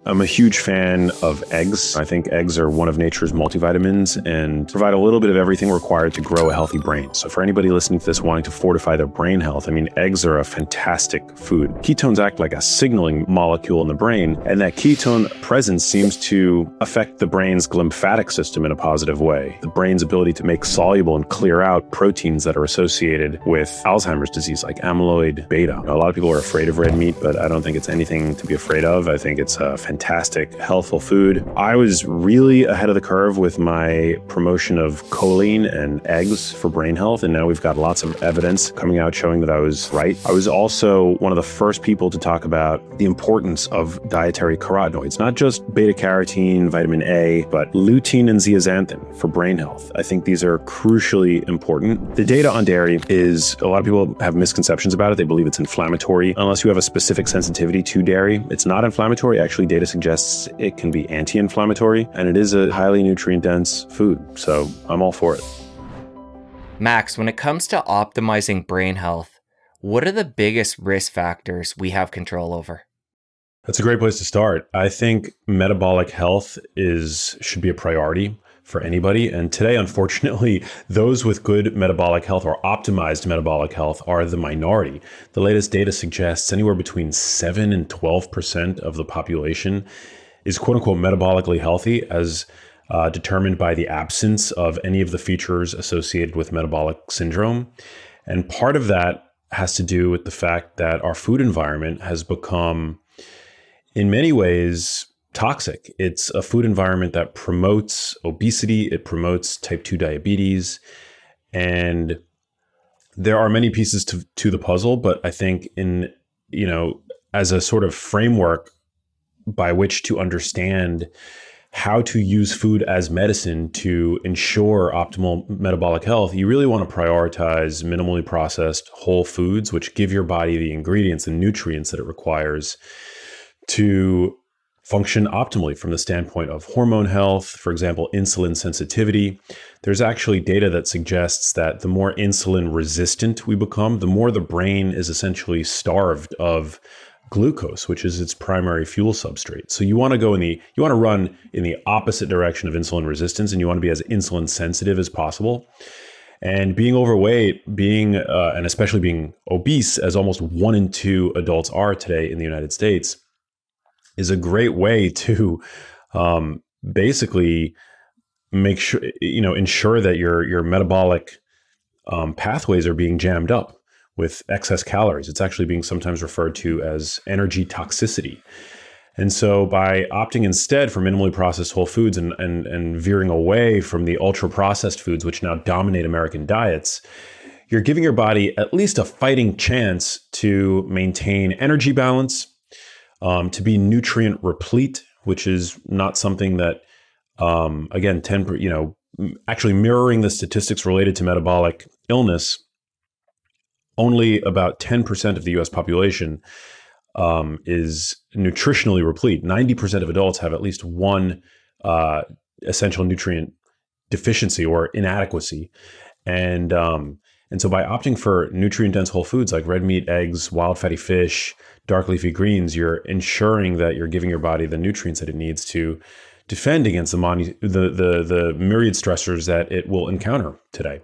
I'm a huge fan of eggs. I think eggs are one of nature's multivitamins and provide a little bit of everything required to grow a healthy brain. So for anybody listening to this wanting to fortify their brain health, I mean, eggs are a fantastic food. Ketones act like a signaling molecule in the brain, and that ketone presence seems to affect the brain's glymphatic system in a positive way. The brain's ability to make soluble and clear out proteins that are associated with Alzheimer's disease, like amyloid beta. A lot of people are afraid of red meat, but I don't think it's anything to be afraid of. I think it's a fantastic, healthful food. I was really ahead of the curve with my promotion of choline and eggs for brain health, and now we've got lots of evidence coming out showing that I was right. I was also one of the first people to talk about the importance of dietary carotenoids, not just beta-carotene, vitamin A, but lutein and zeaxanthin for brain health. I think these are crucially important. The data on dairy is, a lot of people have misconceptions about it. They believe it's inflammatory. Unless you have a specific sensitivity to dairy, it's not inflammatory. Actually, data suggests it can be anti-inflammatory, and it is a highly nutrient-dense food. So I'm all for it. Max, when it comes to optimizing brain health, what are the biggest risk factors we have control over? That's a great place to start. I think metabolic health should be a priority for anybody. And today, unfortunately, those with good metabolic health or optimized metabolic health are the minority. The latest data suggests anywhere between 7 and 12% of the population is quote unquote metabolically healthy, as determined by the absence of any of the features associated with metabolic syndrome. And part of that has to do with the fact that our food environment has become, in many ways, toxic. It's a food environment that promotes obesity, it promotes type 2 diabetes, and there are many pieces to the puzzle, but I think as a sort of framework by which to understand how to use food as medicine to ensure optimal metabolic health, you really want to prioritize minimally processed whole foods, which give your body the ingredients and nutrients that it requires to function optimally from the standpoint of hormone health, for example, insulin sensitivity. There's actually data that suggests that the more insulin resistant we become, the more the brain is essentially starved of glucose, which is its primary fuel substrate. So you want to run in the opposite direction of insulin resistance, and you want to be as insulin sensitive as possible. And being overweight, and especially being obese, as almost 1 in 2 adults are today in the United States, is a great way to basically ensure that your metabolic pathways are being jammed up with excess calories. It's actually being sometimes referred to as energy toxicity. And so by opting instead for minimally processed whole foods and veering away from the ultra processed foods, which now dominate American diets, you're giving your body at least a fighting chance to maintain energy balance, to be nutrient replete, which is not something that, actually mirroring the statistics related to metabolic illness, only about 10% of the US population is nutritionally replete. 90% of adults have at least one essential nutrient deficiency or inadequacy. And so by opting for nutrient-dense whole foods like red meat, eggs, wild fatty fish, dark leafy greens, you're ensuring that you're giving your body the nutrients that it needs to defend against the myriad stressors that it will encounter today.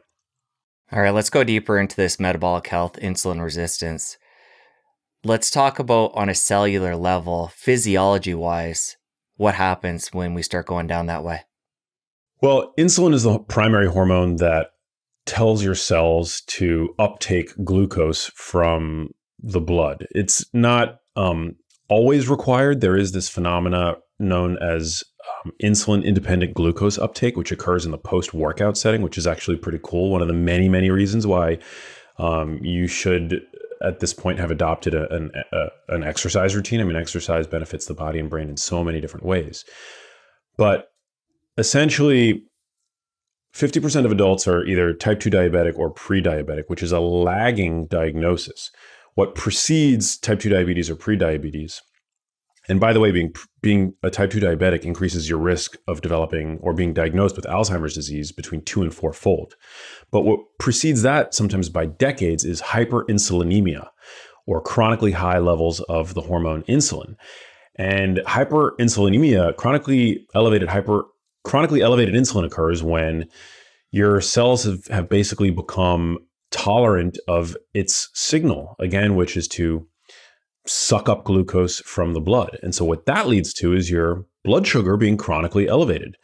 All right, let's go deeper into this metabolic health, insulin resistance. Let's talk about on a cellular level, physiology-wise, what happens when we start going down that way? Well, insulin is the primary hormone that tells your cells to uptake glucose from the blood. It's not always required. There is this phenomena known as insulin-independent glucose uptake, which occurs in the post-workout setting, which is actually pretty cool. One of the many, many reasons why you should, at this point, have adopted an exercise routine. I mean, exercise benefits the body and brain in so many different ways. But essentially, 50% of adults are either type 2 diabetic or pre-diabetic, which is a lagging diagnosis. What precedes type 2 diabetes or pre-diabetes, and by the way, being a type 2 diabetic increases your risk of developing or being diagnosed with Alzheimer's disease between 2 and 4-fold. But what precedes that, sometimes by decades, is hyperinsulinemia, or chronically high levels of the hormone insulin. And hyperinsulinemia, chronically elevated insulin occurs when your cells have basically become tolerant of its signal, again, which is to suck up glucose from the blood. And so what that leads to is your blood sugar being chronically elevated.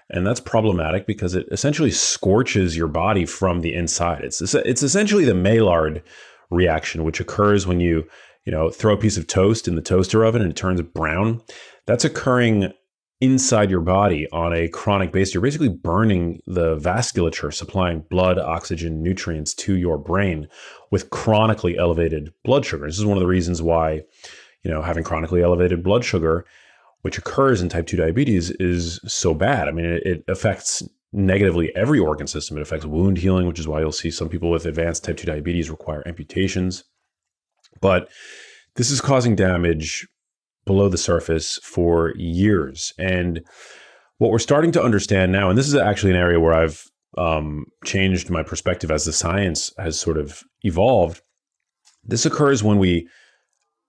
And that's problematic because it essentially scorches your body from the inside. It's essentially the Maillard reaction, which occurs when you throw a piece of toast in the toaster oven and it turns brown. That's occurring inside your body on a chronic basis. You're basically burning the vasculature supplying blood, oxygen, nutrients to your brain with chronically elevated blood sugar. This is one of the reasons why, having chronically elevated blood sugar, which occurs in type 2 diabetes, is so bad. I mean, it affects negatively every organ system. It affects wound healing, which is why you'll see some people with advanced type 2 diabetes require amputations. But this is causing damage below the surface for years. And what we're starting to understand now, and this is actually an area where I've changed my perspective as the science has sort of evolved. This occurs when we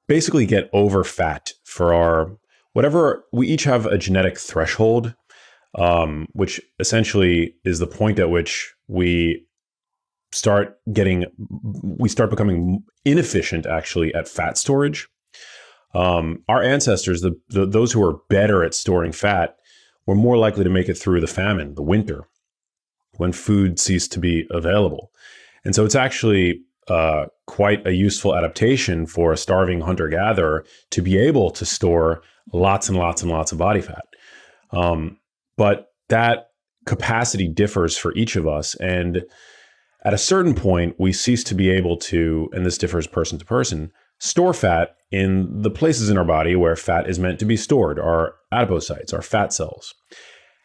basically get over fat for we each have a genetic threshold, which essentially is the point at which we start becoming inefficient actually at fat storage. Our ancestors, those who were better at storing fat, were more likely to make it through the famine, the winter, when food ceased to be available. And so it's actually quite a useful adaptation for a starving hunter-gatherer to be able to store lots and lots and lots of body fat. But that capacity differs for each of us. And at a certain point, we cease to be able to, and this differs person to person, store fat in the places in our body where fat is meant to be stored, our adipocytes, our fat cells.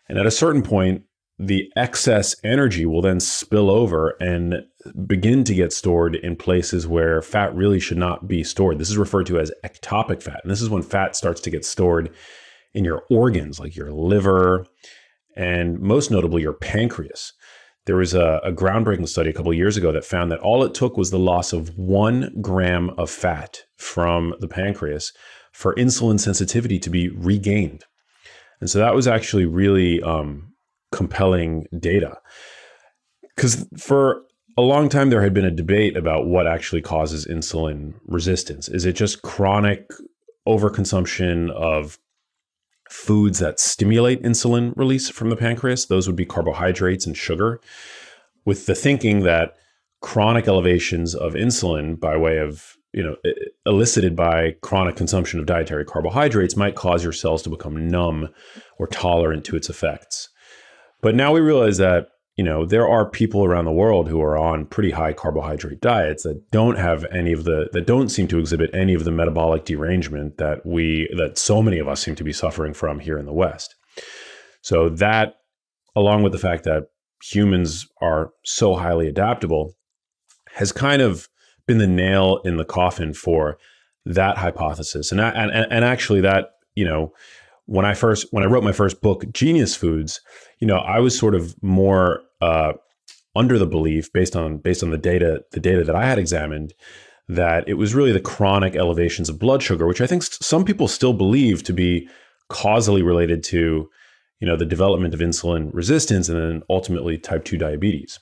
And at a certain point, the excess energy will then spill over and begin to get stored in places where fat really should not be stored. This is referred to as ectopic fat. And this is when fat starts to get stored in your organs, like your liver, and most notably your pancreas. There was a groundbreaking study a couple of years ago that found that all it took was the loss of 1 gram of fat from the pancreas for insulin sensitivity to be regained. And so that was actually really compelling data. Because for a long time, there had been a debate about what actually causes insulin resistance. Is it just chronic overconsumption of foods that stimulate insulin release from the pancreas? Those would be carbohydrates and sugar, with the thinking that chronic elevations of insulin by way of, elicited by chronic consumption of dietary carbohydrates might cause your cells to become numb or tolerant to its effects. But now we realize that, there are people around the world who are on pretty high carbohydrate diets that don't seem to exhibit any of the metabolic derangement that so many of us seem to be suffering from here in the West. So that, along with the fact that humans are so highly adaptable, has kind of been the nail in the coffin for that hypothesis. And actually that, when I wrote my first book, Genius Foods, I was sort of more under the belief, based on the data that I had examined, that it was really the chronic elevations of blood sugar, which I think some people still believe to be causally related to, the development of insulin resistance and then ultimately type 2 diabetes.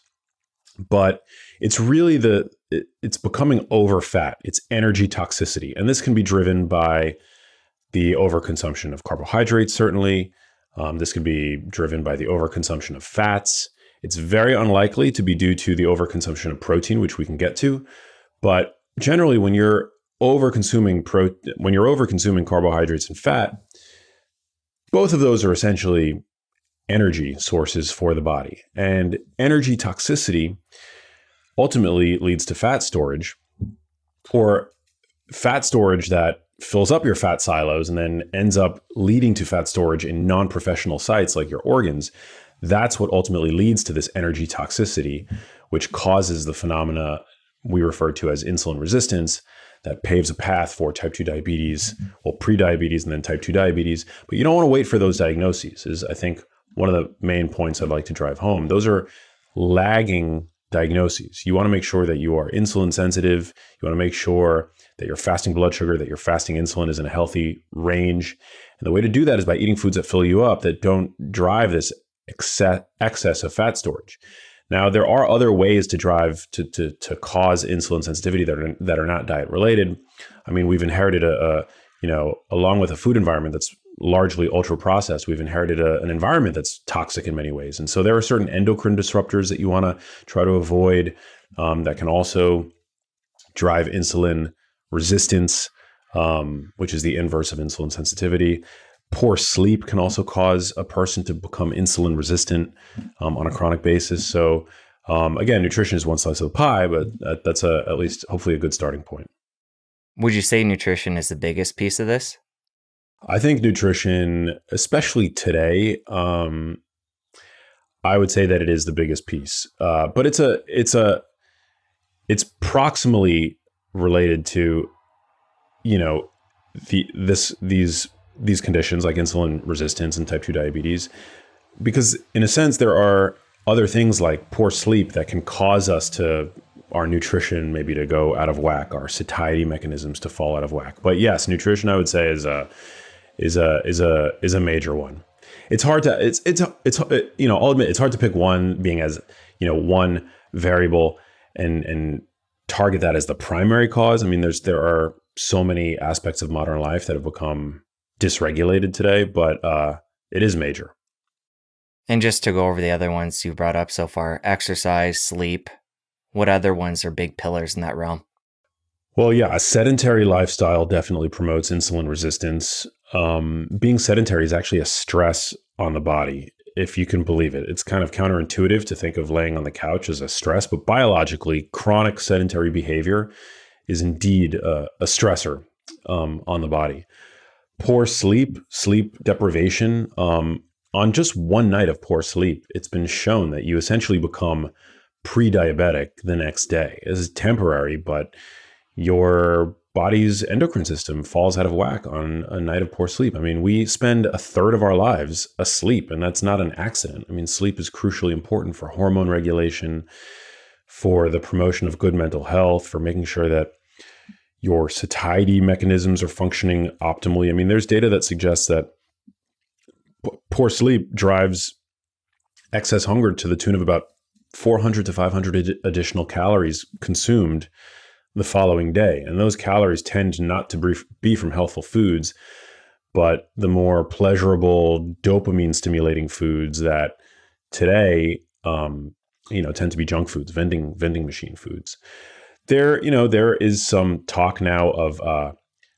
But it's really it's becoming over fat. It's energy toxicity. And this can be driven by the overconsumption of carbohydrates, certainly. This could be driven by the overconsumption of fats. It's very unlikely to be due to the overconsumption of protein, which we can get to. But generally, when you're overconsuming carbohydrates and fat, both of those are essentially energy sources for the body. And energy toxicity ultimately leads to fat storage, or fat storage that fills up your fat silos and then ends up leading to fat storage in non-professional sites like your organs. That's what ultimately leads to this energy toxicity, which causes the phenomena we refer to as insulin resistance that paves a path for type 2 diabetes, pre-diabetes and then type 2 diabetes. But you don't want to wait for those diagnoses, is I think one of the main points I'd like to drive home. Those are lagging diagnoses. You want to make sure that you are insulin sensitive. You want to make sure that your fasting blood sugar, that your fasting insulin is in a healthy range. And the way to do that is by eating foods that fill you up, that don't drive this excess of fat storage. Now, there are other ways to drive to cause insulin sensitivity that are not diet related. I mean, we've inherited along with a food environment that's largely ultra processed, we've inherited an environment that's toxic in many ways. And so there are certain endocrine disruptors that you want to try to avoid that can also drive insulin resistance, which is the inverse of insulin sensitivity. Poor sleep can also cause a person to become insulin resistant on a chronic basis. So again, nutrition is one slice of the pie, but that's at least hopefully a good starting point. Would you say nutrition is the biggest piece of this? I think nutrition, especially today, I would say that it is the biggest piece. But it's proximally related to, these conditions like insulin resistance and type 2 diabetes, because in a sense there are other things like poor sleep that can cause our nutrition maybe to go out of whack, our satiety mechanisms to fall out of whack. But yes, nutrition I would say is a major one. It's hard to I'll admit it's hard to pick one being as one variable and target that as the primary cause. I mean, there are so many aspects of modern life that have become dysregulated today, but it is major. And just to go over the other ones you brought up so far, exercise, sleep, what other ones are big pillars in that realm? Well, yeah, a sedentary lifestyle definitely promotes insulin resistance. Being sedentary is actually a stress on the body, if you can believe it. It's kind of counterintuitive to think of laying on the couch as a stress, but biologically, chronic sedentary behavior is indeed a stressor on the body. Poor sleep deprivation, on just one night of poor sleep, it's been shown that you essentially become pre-diabetic the next day. It's temporary, but your body's endocrine system falls out of whack on a night of poor sleep. I mean, we spend a third of our lives asleep, and that's not an accident. I mean, sleep is crucially important for hormone regulation, for the promotion of good mental health, for making sure that your satiety mechanisms are functioning optimally. I mean, there's data that suggests that poor sleep drives excess hunger to the tune of about 400 to 500 additional calories consumed the following day. And those calories tend not to be from healthful foods, but the more pleasurable dopamine stimulating foods that today, tend to be junk foods, vending machine foods. There is some talk now of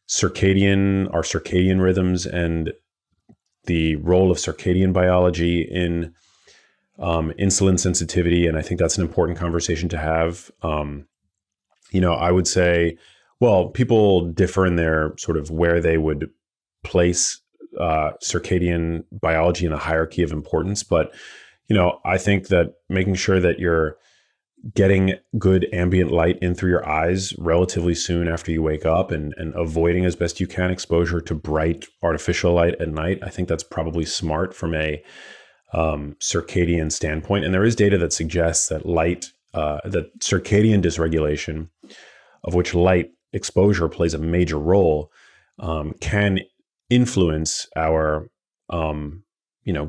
circadian rhythms and the role of circadian biology in insulin sensitivity. And I think that's an important conversation to have. I would say, well, people differ in their sort of where they would place circadian biology in the hierarchy of importance. But, I think that making sure that you're getting good ambient light in through your eyes relatively soon after you wake up and avoiding as best you can exposure to bright artificial light at night, I think that's probably smart from a circadian standpoint. And there is data that suggests that that circadian dysregulation, of which light exposure plays a major role, can influence our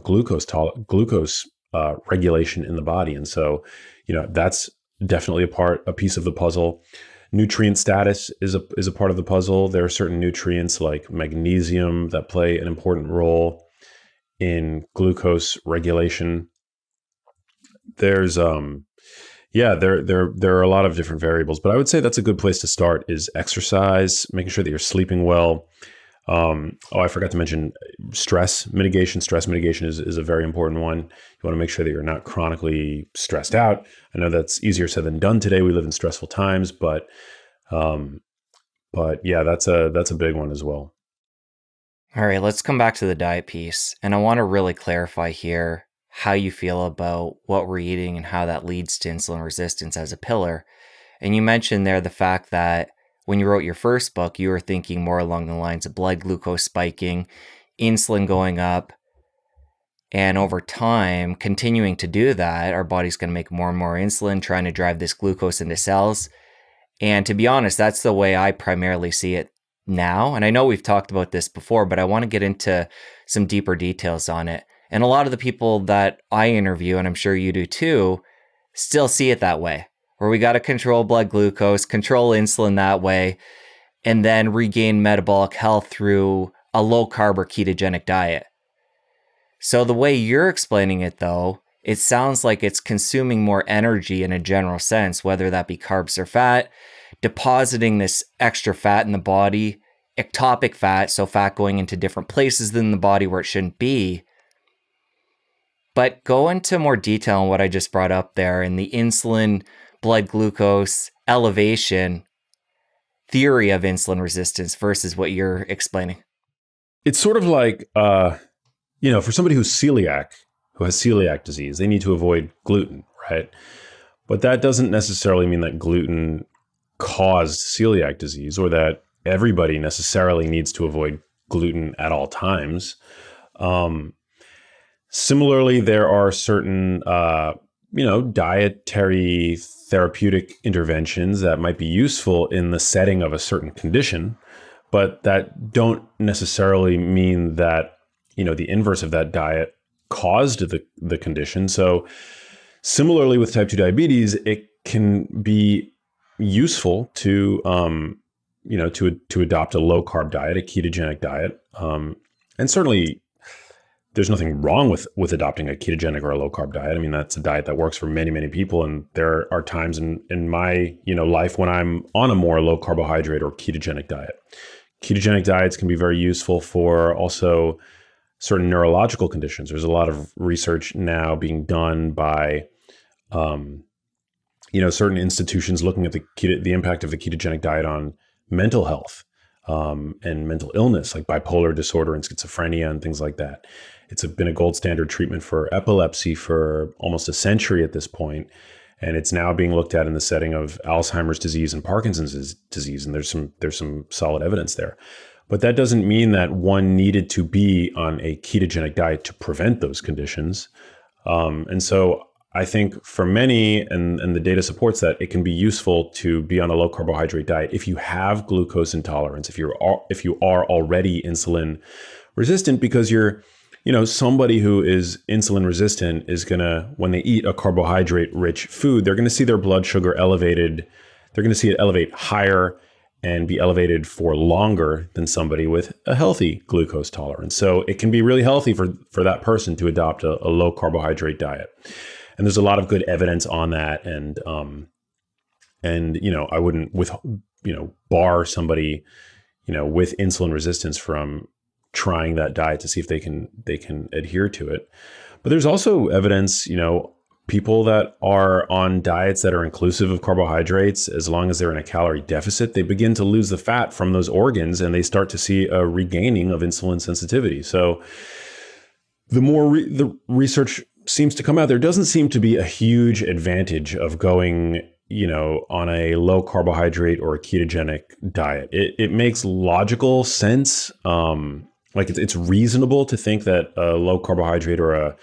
glucose regulation in the body. And so, that's definitely a piece of the puzzle. Nutrient status is a part of the puzzle. There are certain nutrients like magnesium that play an important role in glucose regulation. There's there are a lot of different variables, but I would say that's a good place to start is exercise, making sure that you're sleeping well. I forgot to mention stress mitigation. Stress mitigation is a very important one. You want to make sure that you're not chronically stressed out. I know that's easier said than done today. We live in stressful times, but yeah, that's a big one as well. All right, let's come back to the diet piece. And I want to really clarify here how you feel about what we're eating and how that leads to insulin resistance as a pillar. And you mentioned there the fact that when you wrote your first book, you were thinking more along the lines of blood glucose spiking, insulin going up. And over time, continuing to do that, our body's going to make more and more insulin, trying to drive this glucose into cells. And to be honest, that's the way I primarily see it now. And I know we've talked about this before, but I want to get into some deeper details on it. And a lot of the people that I interview, and I'm sure you do too, still see it that way, where we got to control blood glucose, control insulin that way, and then regain metabolic health through a low carb or ketogenic diet. So the way you're explaining it, though, it sounds like it's consuming more energy in a general sense, whether that be carbs or fat, depositing this extra fat in the body, ectopic fat, so fat going into different places in the body where it shouldn't be. But go into more detail on what I just brought up there and the insulin, blood glucose, elevation theory of insulin resistance versus what you're explaining. It's sort of like, for somebody who has celiac disease, they need to avoid gluten, right? But that doesn't necessarily mean that gluten caused celiac disease or that everybody necessarily needs to avoid gluten at all times. Similarly, there are certain, dietary therapeutic interventions that might be useful in the setting of a certain condition, but that don't necessarily mean that, the inverse of that diet caused the condition. So similarly with type 2 diabetes, it can be useful to adopt a low carb diet, a ketogenic diet. And certainly there's nothing wrong with adopting a ketogenic or a low carb diet. I mean, that's a diet that works for many, many people. And there are times in my, life when I'm on a more low carbohydrate or ketogenic diet. Ketogenic diets can be very useful for also certain neurological conditions. There's a lot of research now being done by, certain institutions looking at the impact of the ketogenic diet on mental health and mental illness, like bipolar disorder and schizophrenia and things like that. It's been a gold standard treatment for epilepsy for almost a century at this point, and it's now being looked at in the setting of Alzheimer's disease and Parkinson's disease. And there's some solid evidence there. But that doesn't mean that one needed to be on a ketogenic diet to prevent those conditions. And so I think for many, and the data supports that, it can be useful to be on a low carbohydrate diet if you have glucose intolerance, if you are already insulin resistant, because you're, somebody who is insulin resistant is gonna, when they eat a carbohydrate rich food, they're gonna see their blood sugar elevated. They're gonna see it elevate higher and be elevated for longer than somebody with a healthy glucose tolerance. So it can be really healthy for that person to adopt a low carbohydrate diet. And there's a lot of good evidence on that. And I wouldn't bar somebody, with insulin resistance from trying that diet to see if they can adhere to it. But there's also evidence, people that are on diets that are inclusive of carbohydrates, as long as they're in a calorie deficit, they begin to lose the fat from those organs and they start to see a regaining of insulin sensitivity. So the more the research seems to come out, there doesn't seem to be a huge advantage of going, on a low carbohydrate or a ketogenic diet. It makes logical sense. It's reasonable to think that a low carbohydrate or a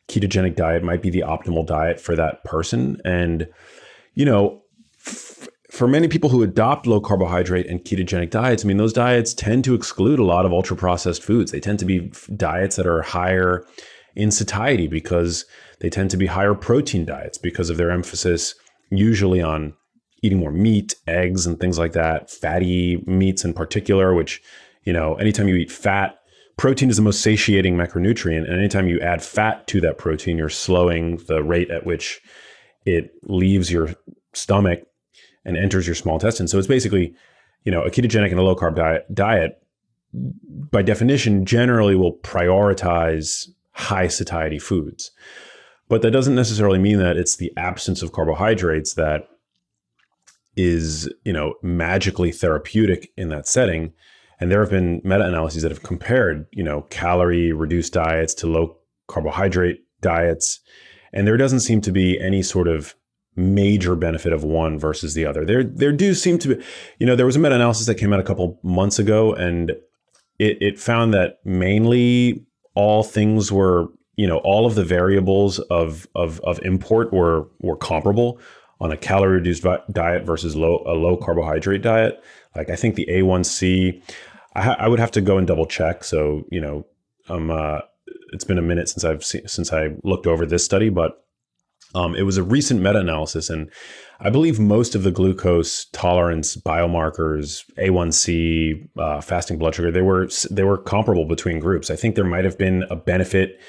ketogenic diet might be the optimal diet for that person. And, for many people who adopt low carbohydrate and ketogenic diets, I mean, those diets tend to exclude a lot of ultra processed foods. They tend to be diets that are higher in satiety because they tend to be higher protein diets because of their emphasis usually on eating more meat, eggs, and things like that, fatty meats in particular, which, anytime you eat fat, protein is the most satiating macronutrient. And anytime you add fat to that protein, you're slowing the rate at which it leaves your stomach and enters your small intestine. So it's basically, a ketogenic and a low carb diet, by definition, generally will prioritize high satiety foods. But that doesn't necessarily mean that it's the absence of carbohydrates that is, magically therapeutic in that setting. And there have been meta-analyses that have compared, calorie reduced diets to low carbohydrate diets. And there doesn't seem to be any sort of major benefit of one versus the other. There do seem to be, there was a meta-analysis that came out a couple months ago, and it found that mainly all things were, all of the variables of import were comparable on a calorie reduced diet versus a low carbohydrate diet. Like I think the A1C, I would have to go and double check. So it's been a minute since I looked over this study, but it was a recent meta-analysis, and I believe most of the glucose tolerance biomarkers, A1C, fasting blood sugar, they were comparable between groups. I think there might have been a benefit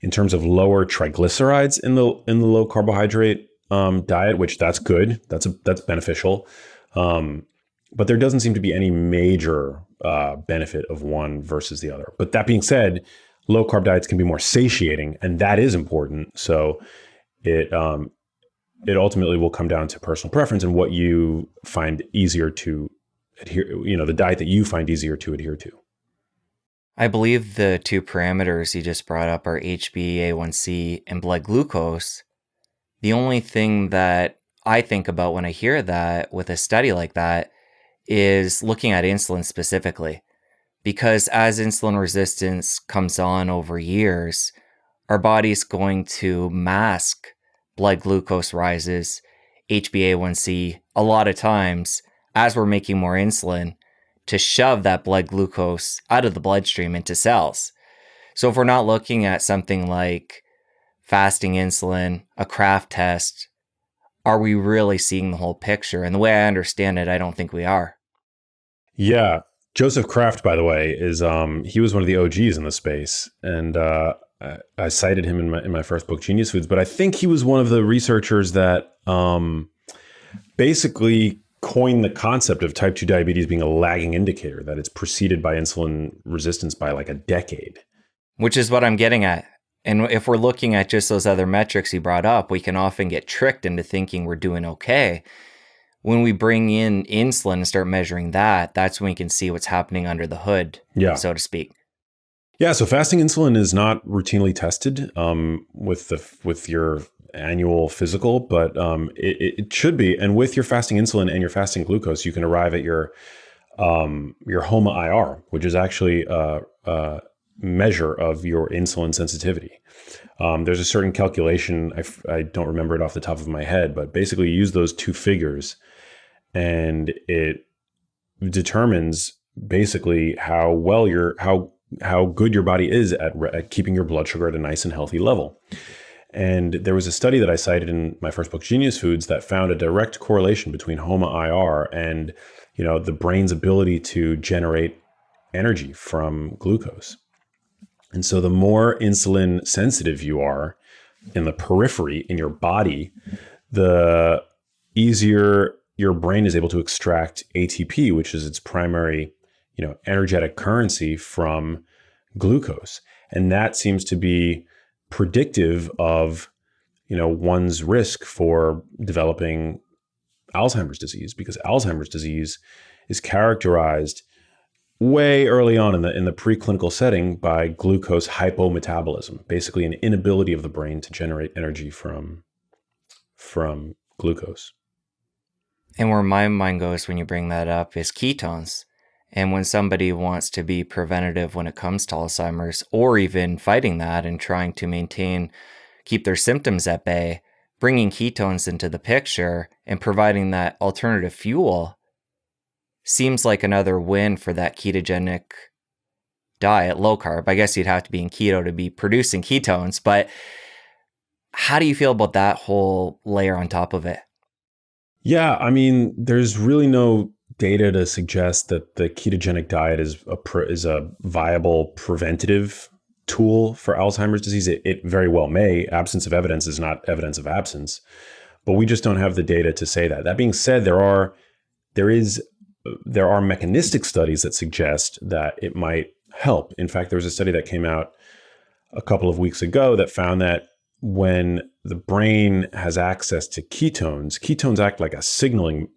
in terms of lower triglycerides in the low carbohydrate diet, which that's good. That's beneficial. But there doesn't seem to be any major benefit of one versus the other. But that being said, low carb diets can be more satiating, and that is important. So it ultimately will come down to personal preference and what you find easier to adhere, the diet that you find easier to adhere to. I believe the two parameters you just brought up are HbA1c and blood glucose. The only thing that I think about when I hear that with a study like that is looking at insulin specifically. Because as insulin resistance comes on over years, our body's going to mask blood glucose rises, HbA1c, a lot of times as we're making more insulin to shove that blood glucose out of the bloodstream into cells. So if we're not looking at something like fasting insulin, a Kraft test, are we really seeing the whole picture? And the way I understand it, I don't think we are. Yeah. Joseph Kraft, by the way, is he was one of the OGs in the space. And I cited him in my first book, Genius Foods, but I think he was one of the researchers that basically coined the concept of type 2 diabetes being a lagging indicator, that it's preceded by insulin resistance by like a decade. Which is what I'm getting at. And if we're looking at just those other metrics you brought up, we can often get tricked into thinking we're doing okay. When we bring in insulin and start measuring that, that's when we can see what's happening under the hood, so to speak. Yeah, so fasting insulin is not routinely tested with your annual physical, but it should be. And with your fasting insulin and your fasting glucose, you can arrive at your HOMA-IR, which is actually a measure of your insulin sensitivity. There's a certain calculation, I don't remember it off the top of my head, but basically you use those two figures and it determines basically how good your body is at keeping your blood sugar at a nice and healthy level. And there was a study that I cited in my first book, Genius Foods, that found a direct correlation between HOMA-IR and the brain's ability to generate energy from glucose. And so the more insulin sensitive you are in the periphery, in your body, the easier your brain is able to extract ATP, which is its primary, energetic currency from glucose. And that seems to be predictive of, one's risk for developing Alzheimer's disease, because Alzheimer's disease is characterized way early on in the preclinical setting by glucose hypometabolism, basically an inability of the brain to generate energy from glucose. And where my mind goes when you bring that up is ketones. And when somebody wants to be preventative when it comes to Alzheimer's, or even fighting that and trying to keep their symptoms at bay, bringing ketones into the picture and providing that alternative fuel seems like another win for that ketogenic diet, low carb. I guess you'd have to be in keto to be producing ketones, but how do you feel about that whole layer on top of it? Yeah, there's really no data to suggest that the ketogenic diet is a viable preventative tool for Alzheimer's disease. It very well may. Absence of evidence is not evidence of absence, but we just don't have the data to say that. That being said, there are mechanistic studies that suggest that it might help. In fact, there was a study that came out a couple of weeks ago that found that when the brain has access to ketones act like a signaling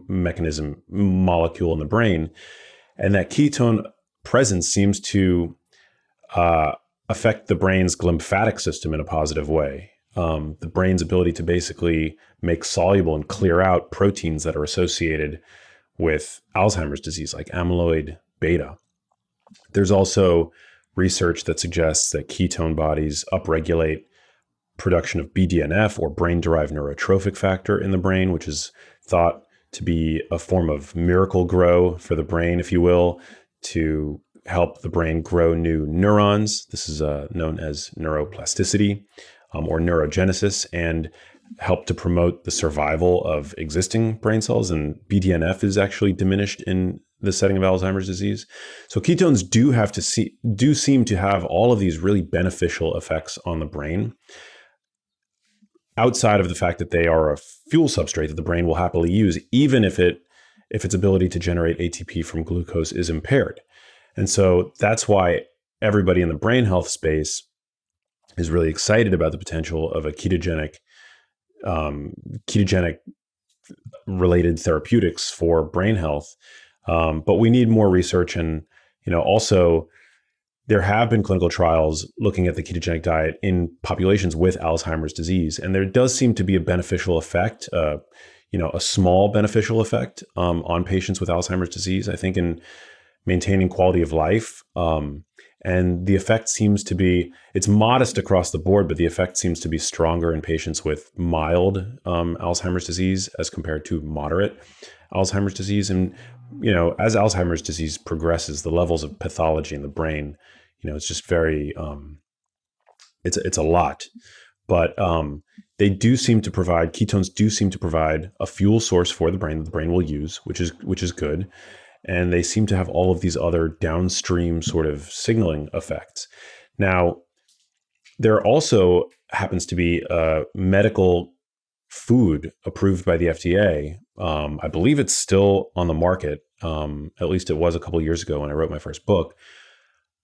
mechanism molecule in the brain, and that ketone presence seems to affect the brain's lymphatic system in a positive way. The brain's ability to basically make soluble and clear out proteins that are associated with Alzheimer's disease, like amyloid beta. There's also research that suggests that ketone bodies upregulate production of BDNF, or brain-derived neurotrophic factor, in the brain, which is thought to be a form of miracle grow for the brain, if you will, to help the brain grow new neurons. This is known as neuroplasticity or neurogenesis, and help to promote the survival of existing brain cells. And BDNF is actually diminished in the setting of Alzheimer's disease. So ketones do seem to have all of these really beneficial effects on the brain, outside of the fact that they are a fuel substrate that the brain will happily use, even if its ability to generate ATP from glucose is impaired. And so that's why everybody in the brain health space is really excited about the potential of a ketogenic related therapeutics for brain health. But we need more research. And, also there have been clinical trials looking at the ketogenic diet in populations with Alzheimer's disease. And there does seem to be a beneficial effect, a small beneficial effect on patients with Alzheimer's disease, I think, in maintaining quality of life. And the effect seems to be, it's modest across the board, but the effect seems to be stronger in patients with mild Alzheimer's disease as compared to moderate Alzheimer's disease. And, as Alzheimer's disease progresses, the levels of pathology in the brain, it's just very, it's a lot. But ketones do seem to provide a fuel source for the brain that the brain will use, which is good. And they seem to have all of these other downstream sort of signaling effects. Now, there also happens to be a medical food approved by the FDA. I believe it's still on the market. At least it was a couple of years ago when I wrote my first book.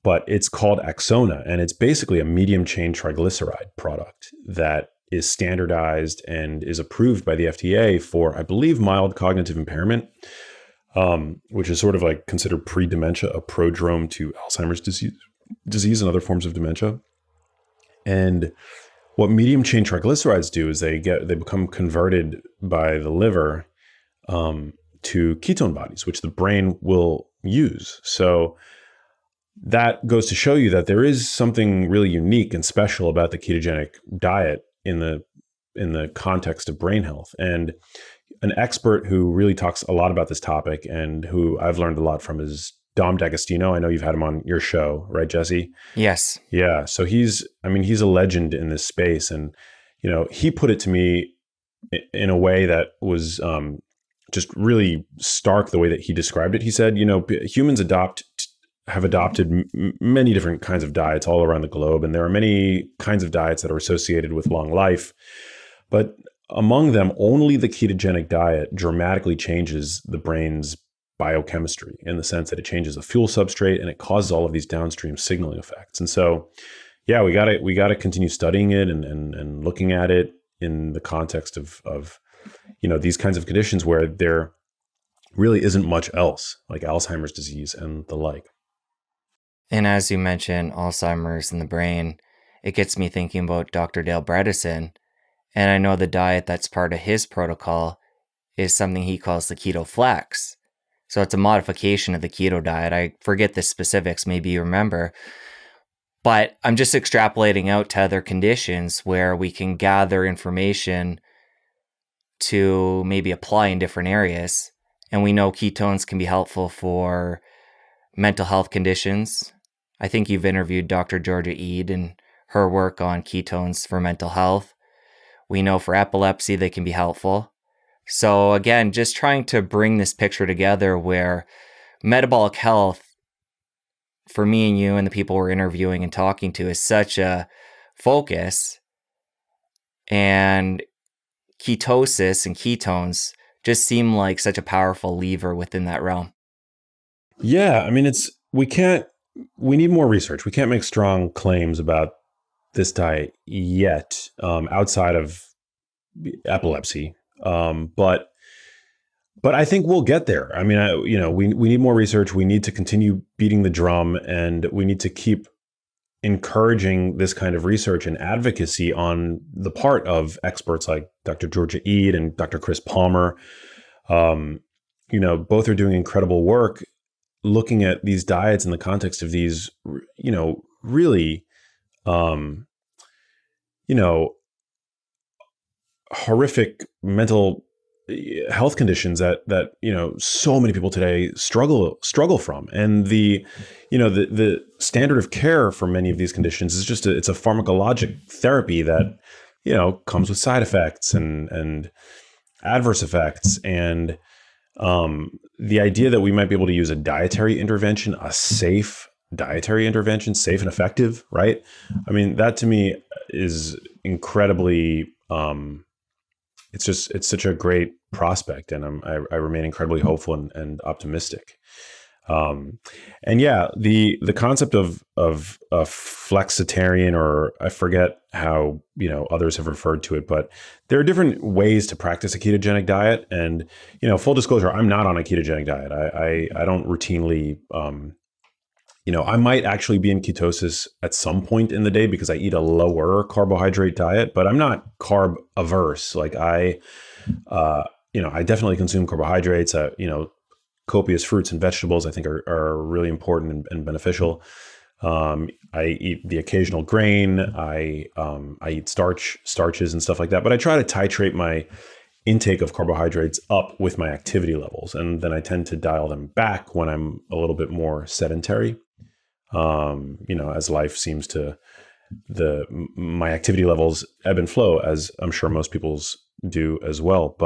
But it's called Axona, and it's basically a medium chain triglyceride product that is standardized and is approved by the FDA for, I believe, mild cognitive impairment. Which is sort of like considered pre-dementia, a prodrome to Alzheimer's disease and other forms of dementia. And what medium chain triglycerides do is they become converted by the liver to ketone bodies, which the brain will use. So that goes to show you that there is something really unique and special about the ketogenic diet in the context of brain health. And an expert who really talks a lot about this topic and who I've learned a lot from is Dom D'Agostino. I know you've had him on your show, right, Jesse? Yes. Yeah. So he's a legend in this space. And, he put it to me in a way that was just really stark, the way that he described it. He said, humans have adopted many different kinds of diets all around the globe. And there are many kinds of diets that are associated with long life. But among them, only the ketogenic diet dramatically changes the brain's biochemistry, in the sense that it changes the fuel substrate and it causes all of these downstream signaling effects. And so, yeah, we got to continue studying it and looking at it in the context of these kinds of conditions where there really isn't much else, like Alzheimer's disease and the like. And as you mentioned, Alzheimer's in the brain, it gets me thinking about Dr. Dale Bredesen. And I know the diet that's part of his protocol is something he calls the keto flex. So it's a modification of the keto diet. I forget the specifics, maybe you remember. But I'm just extrapolating out to other conditions where we can gather information to maybe apply in different areas. And we know ketones can be helpful for mental health conditions. I think you've interviewed Dr. Georgia Eid and her work on ketones for mental health. We know for epilepsy, they can be helpful. So again, just trying to bring this picture together where metabolic health, for me and you and the people we're interviewing and talking to, is such a focus. And ketosis and ketones just seem like such a powerful lever within that realm. Yeah, we need more research. We can't make strong claims about this diet yet, outside of epilepsy. But I think we'll get there. We need more research. We need to continue beating the drum, and we need to keep encouraging this kind of research and advocacy on the part of experts like Dr. Georgia Eid and Dr. Chris Palmer. Both are doing incredible work looking at these diets in the context of these, really, um, you know, horrific mental health conditions that so many people today struggle from, and the standard of care for many of these conditions is just it's a pharmacologic therapy that comes with side effects and adverse effects, and the idea that we might be able to use a dietary intervention, a safe dietary intervention, safe and effective, right? I mean, that to me is incredibly it's such a great prospect, and I remain incredibly hopeful and optimistic. And yeah, the concept of a flexitarian, or I forget how others have referred to it, but there are different ways to practice a ketogenic diet. And full disclosure, I'm not on a ketogenic diet. I don't routinely. I might actually be in ketosis at some point in the day because I eat a lower carbohydrate diet, but I'm not carb averse. Like I definitely consume carbohydrates. Copious fruits and vegetables I think are really important and beneficial. I eat the occasional grain. I eat starches and stuff like that, but I try to titrate my intake of carbohydrates up with my activity levels, and then I tend to dial them back when I'm a little bit more sedentary. As life seems to my activity levels ebb and flow, as I'm sure most people's do as well.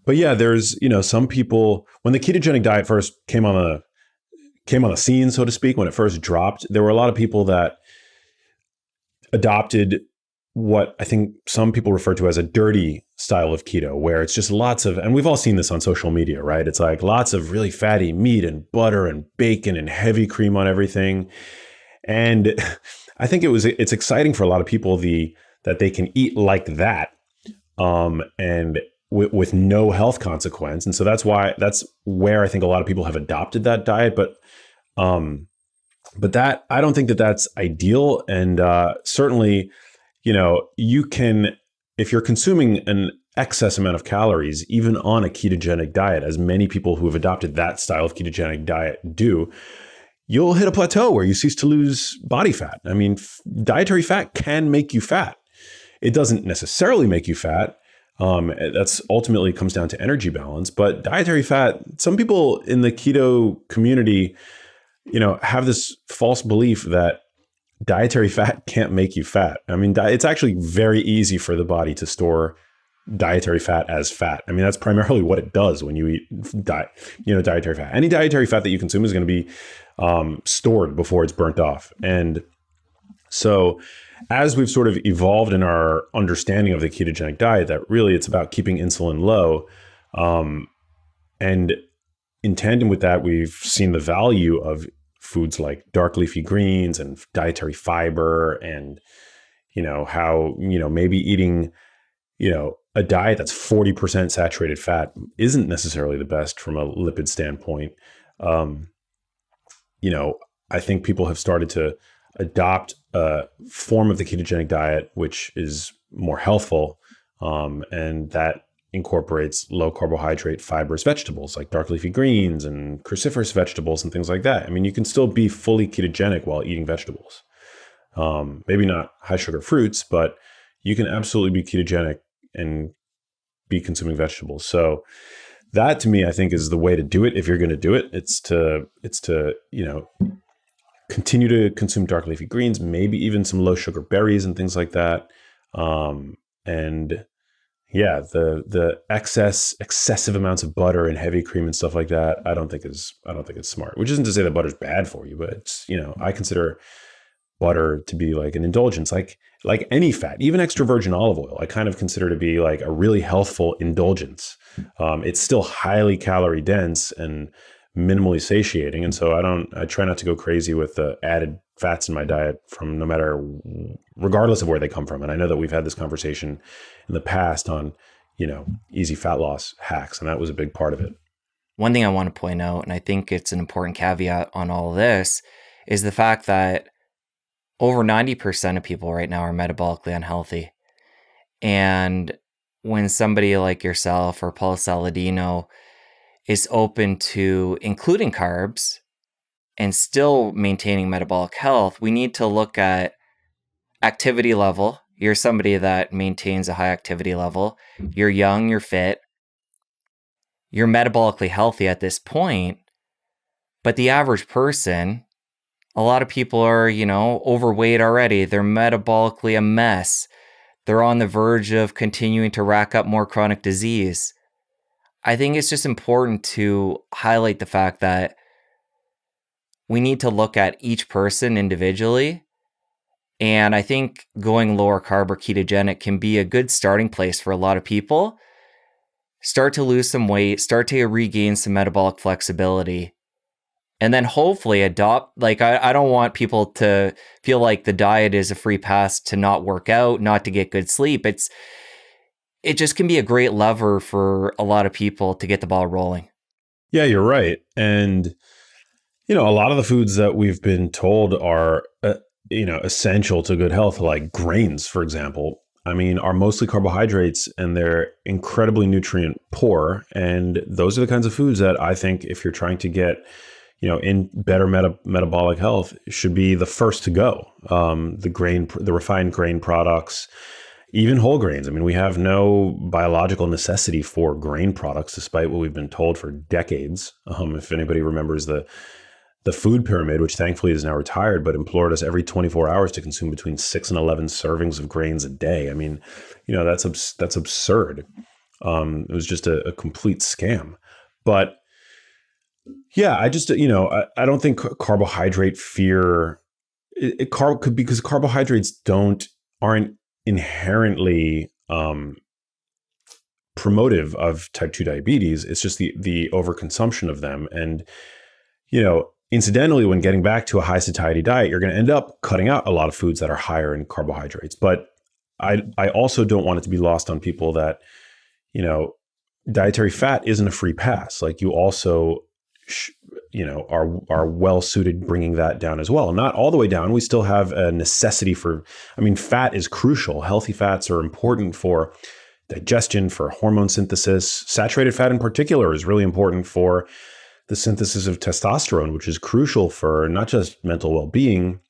But yeah, there's some people, when the ketogenic diet first came on the scene, so to speak, when it first dropped, there were a lot of people that adopted what I think some people refer to as a dirty style of keto, where it's just lots of, and we've all seen this on social media, right? It's like lots of really fatty meat and butter and bacon and heavy cream on everything. And I think it's exciting for a lot of people that they can eat like that, and with no health consequence. And so that's where I think a lot of people have adopted that diet. But that, I don't think that that's ideal. And certainly, you can, if you're consuming an excess amount of calories, even on a ketogenic diet, as many people who have adopted that style of ketogenic diet do, you'll hit a plateau where you cease to lose body fat. I mean, dietary fat can make you fat. It doesn't necessarily make you fat. That's ultimately comes down to energy balance. But dietary fat, some people in the keto community, have this false belief that dietary fat can't make you fat. I mean, it's actually very easy for the body to store dietary fat as fat. I mean, that's primarily what it does when you eat dietary fat. Any dietary fat that you consume is going to be stored before it's burnt off. And so as we've sort of evolved in our understanding of the ketogenic diet, that really it's about keeping insulin low. And in tandem with that, we've seen the value of foods like dark leafy greens and dietary fiber, and how maybe eating a diet that's 40% saturated fat isn't necessarily the best from a lipid standpoint. I think people have started to adopt a form of the ketogenic diet which is more healthful, and that incorporates low carbohydrate fibrous vegetables like dark leafy greens and cruciferous vegetables and things like that. I mean, you can still be fully ketogenic while eating vegetables. Maybe not high sugar fruits, but you can absolutely be ketogenic and be consuming vegetables. So that to me, I think, is the way to do it. If you're going to do it, it's to continue to consume dark leafy greens, maybe even some low sugar berries and things like that. And yeah, the excessive amounts of butter and heavy cream and stuff like that, I don't think it's smart. Which isn't to say that butter's bad for you, but it's, I consider butter to be like an indulgence, like any fat, even extra virgin olive oil, I kind of consider to be like a really healthful indulgence. It's still highly calorie dense and minimally satiating. And so I try not to go crazy with the added fats in my diet regardless of where they come from. And I know that we've had this conversation in the past on, easy fat loss hacks. And that was a big part of it. One thing I want to point out, and I think it's an important caveat on all of this, is the fact that over 90% of people right now are metabolically unhealthy. And when somebody like yourself or Paul Saladino is open to including carbs and still maintaining metabolic health, we need to look at activity level. You're somebody that maintains a high activity level. You're young, you're fit, you're metabolically healthy at this point. But the average person, a lot of people are, overweight already. They're metabolically a mess. They're on the verge of continuing to rack up more chronic disease. I think it's just important to highlight the fact that we need to look at each person individually. And I think going lower carb or ketogenic can be a good starting place for a lot of people. Start to lose some weight, start to regain some metabolic flexibility, and then hopefully adopt. Like, I don't want people to feel like the diet is a free pass to not work out, not to get good sleep. It just can be a great lever for a lot of people to get the ball rolling. Yeah, you're right. And, a lot of the foods that we've been told are, essential to good health, like grains, for example, are mostly carbohydrates and they're incredibly nutrient poor. And those are the kinds of foods that I think if you're trying to get, in better metabolic health, should be the first to go. The refined grain products, even whole grains. We have no biological necessity for grain products, despite what we've been told for decades. If anybody remembers the food pyramid, which thankfully is now retired, but implored us every 24 hours to consume between 6 and 11 servings of grains a day. That's absurd. It was just a complete scam. But yeah, I just, I don't think carbohydrate fear, because carbohydrates aren't inherently promotive of type 2 diabetes. It's just the overconsumption of them. And, incidentally, when getting back to a high satiety diet, you're going to end up cutting out a lot of foods that are higher in carbohydrates. But I also don't want it to be lost on people that, dietary fat isn't a free pass. Like, you also, are well suited bringing that down as well. Not all the way down. We still have a necessity for, fat is crucial. Healthy fats are important for digestion, for hormone synthesis. Saturated fat in particular is really important for the synthesis of testosterone, which is crucial for not just mental well-being,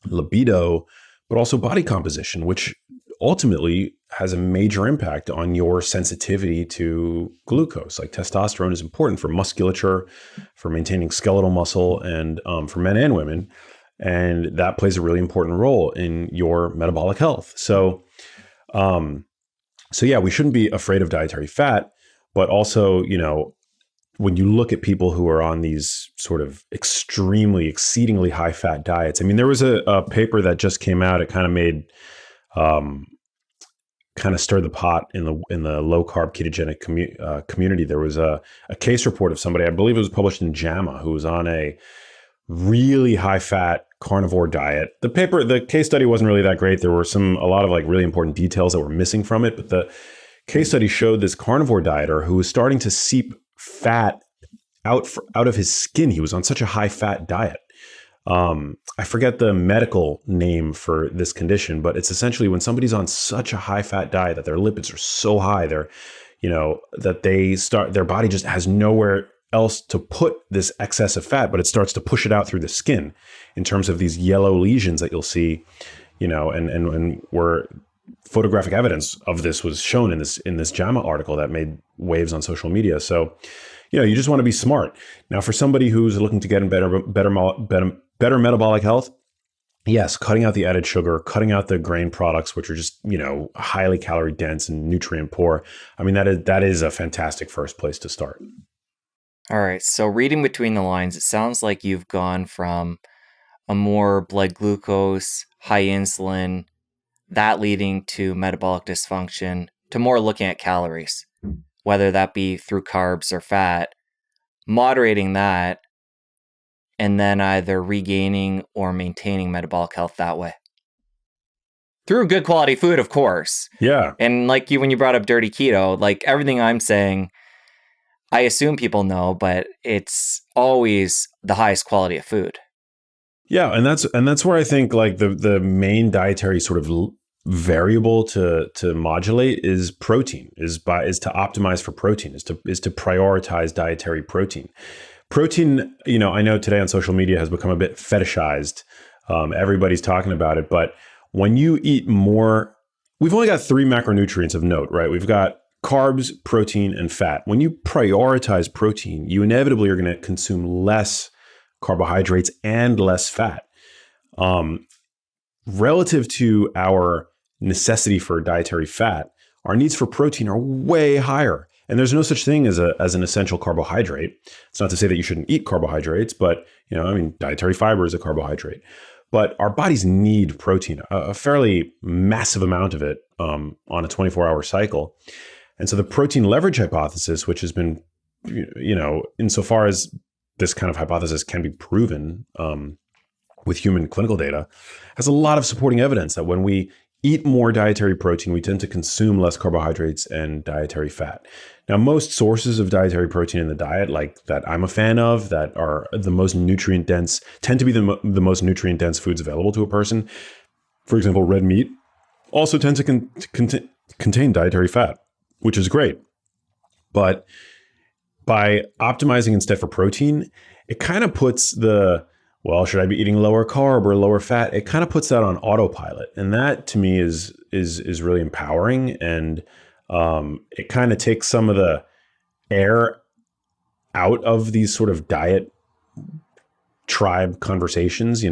libido, but also body composition, which ultimately has a major impact on your sensitivity to glucose. Like, testosterone is important for musculature, for maintaining skeletal muscle, and for men and women. And that plays a really important role in your metabolic health. So yeah, we shouldn't be afraid of dietary fat, but also, when you look at people who are on these sort of exceedingly high fat diets, there was a paper that just came out. It kind of made, kind of stirred the pot in the low carb ketogenic community. There was a case report of somebody, I believe it was published in JAMA, who was on a really high fat carnivore diet. The case study wasn't really that great. There were a lot of like really important details that were missing from it, but the case study showed this carnivore dieter who was starting to seep fat out of his skin. He was on such a high fat diet. I forget the medical name for this condition, but it's essentially when somebody's on such a high fat diet that their lipids are so high, that their body just has nowhere else to put this excess of fat, but it starts to push it out through the skin in terms of these yellow lesions that you'll see, and where photographic evidence of this was shown in this JAMA article that made waves on social media. So, you just want to be smart. Now, for somebody who's looking to get in better metabolic health, yes, cutting out the added sugar, cutting out the grain products, which are just, highly calorie dense and nutrient poor. That is a fantastic first place to start. All right. So reading between the lines, it sounds like you've gone from a more blood glucose, high insulin, that leading to metabolic dysfunction, to more looking at calories, whether that be through carbs or fat, moderating that, and then either regaining or maintaining metabolic health that way. Through good quality food, of course. Yeah. And like when you brought up dirty keto, like everything I'm saying, I assume people know, but it's always the highest quality of food. Yeah, and that's where I think like the main dietary sort of variable to modulate is protein, is to optimize for protein, is to prioritize dietary protein. Protein, I know today on social media has become a bit fetishized. Everybody's talking about it, but when you eat more, we've only got 3 macronutrients of note, right? We've got carbs, protein, and fat. When you prioritize protein, you inevitably are going to consume less carbohydrates and less fat. Relative to our necessity for dietary fat, our needs for protein are way higher. And there's no such thing as an essential carbohydrate. It's not to say that you shouldn't eat carbohydrates, but dietary fiber is a carbohydrate. But our bodies need protein, a fairly massive amount of it on a 24-hour cycle. And so the protein leverage hypothesis, which has been, insofar as this kind of hypothesis can be proven with human clinical data, has a lot of supporting evidence that when we eat more dietary protein, we tend to consume less carbohydrates and dietary fat. Now, most sources of dietary protein in the diet, like that I'm a fan of, that are the most nutrient dense, tend to be the most nutrient dense foods available to a person. For example, red meat also tends to contain dietary fat, which is great. But by optimizing instead for protein, it kind of puts should I be eating lower carb or lower fat? It kind of puts that on autopilot. And that to me is really empowering. And it kind of takes some of the air out of these sort of diet tribe conversations,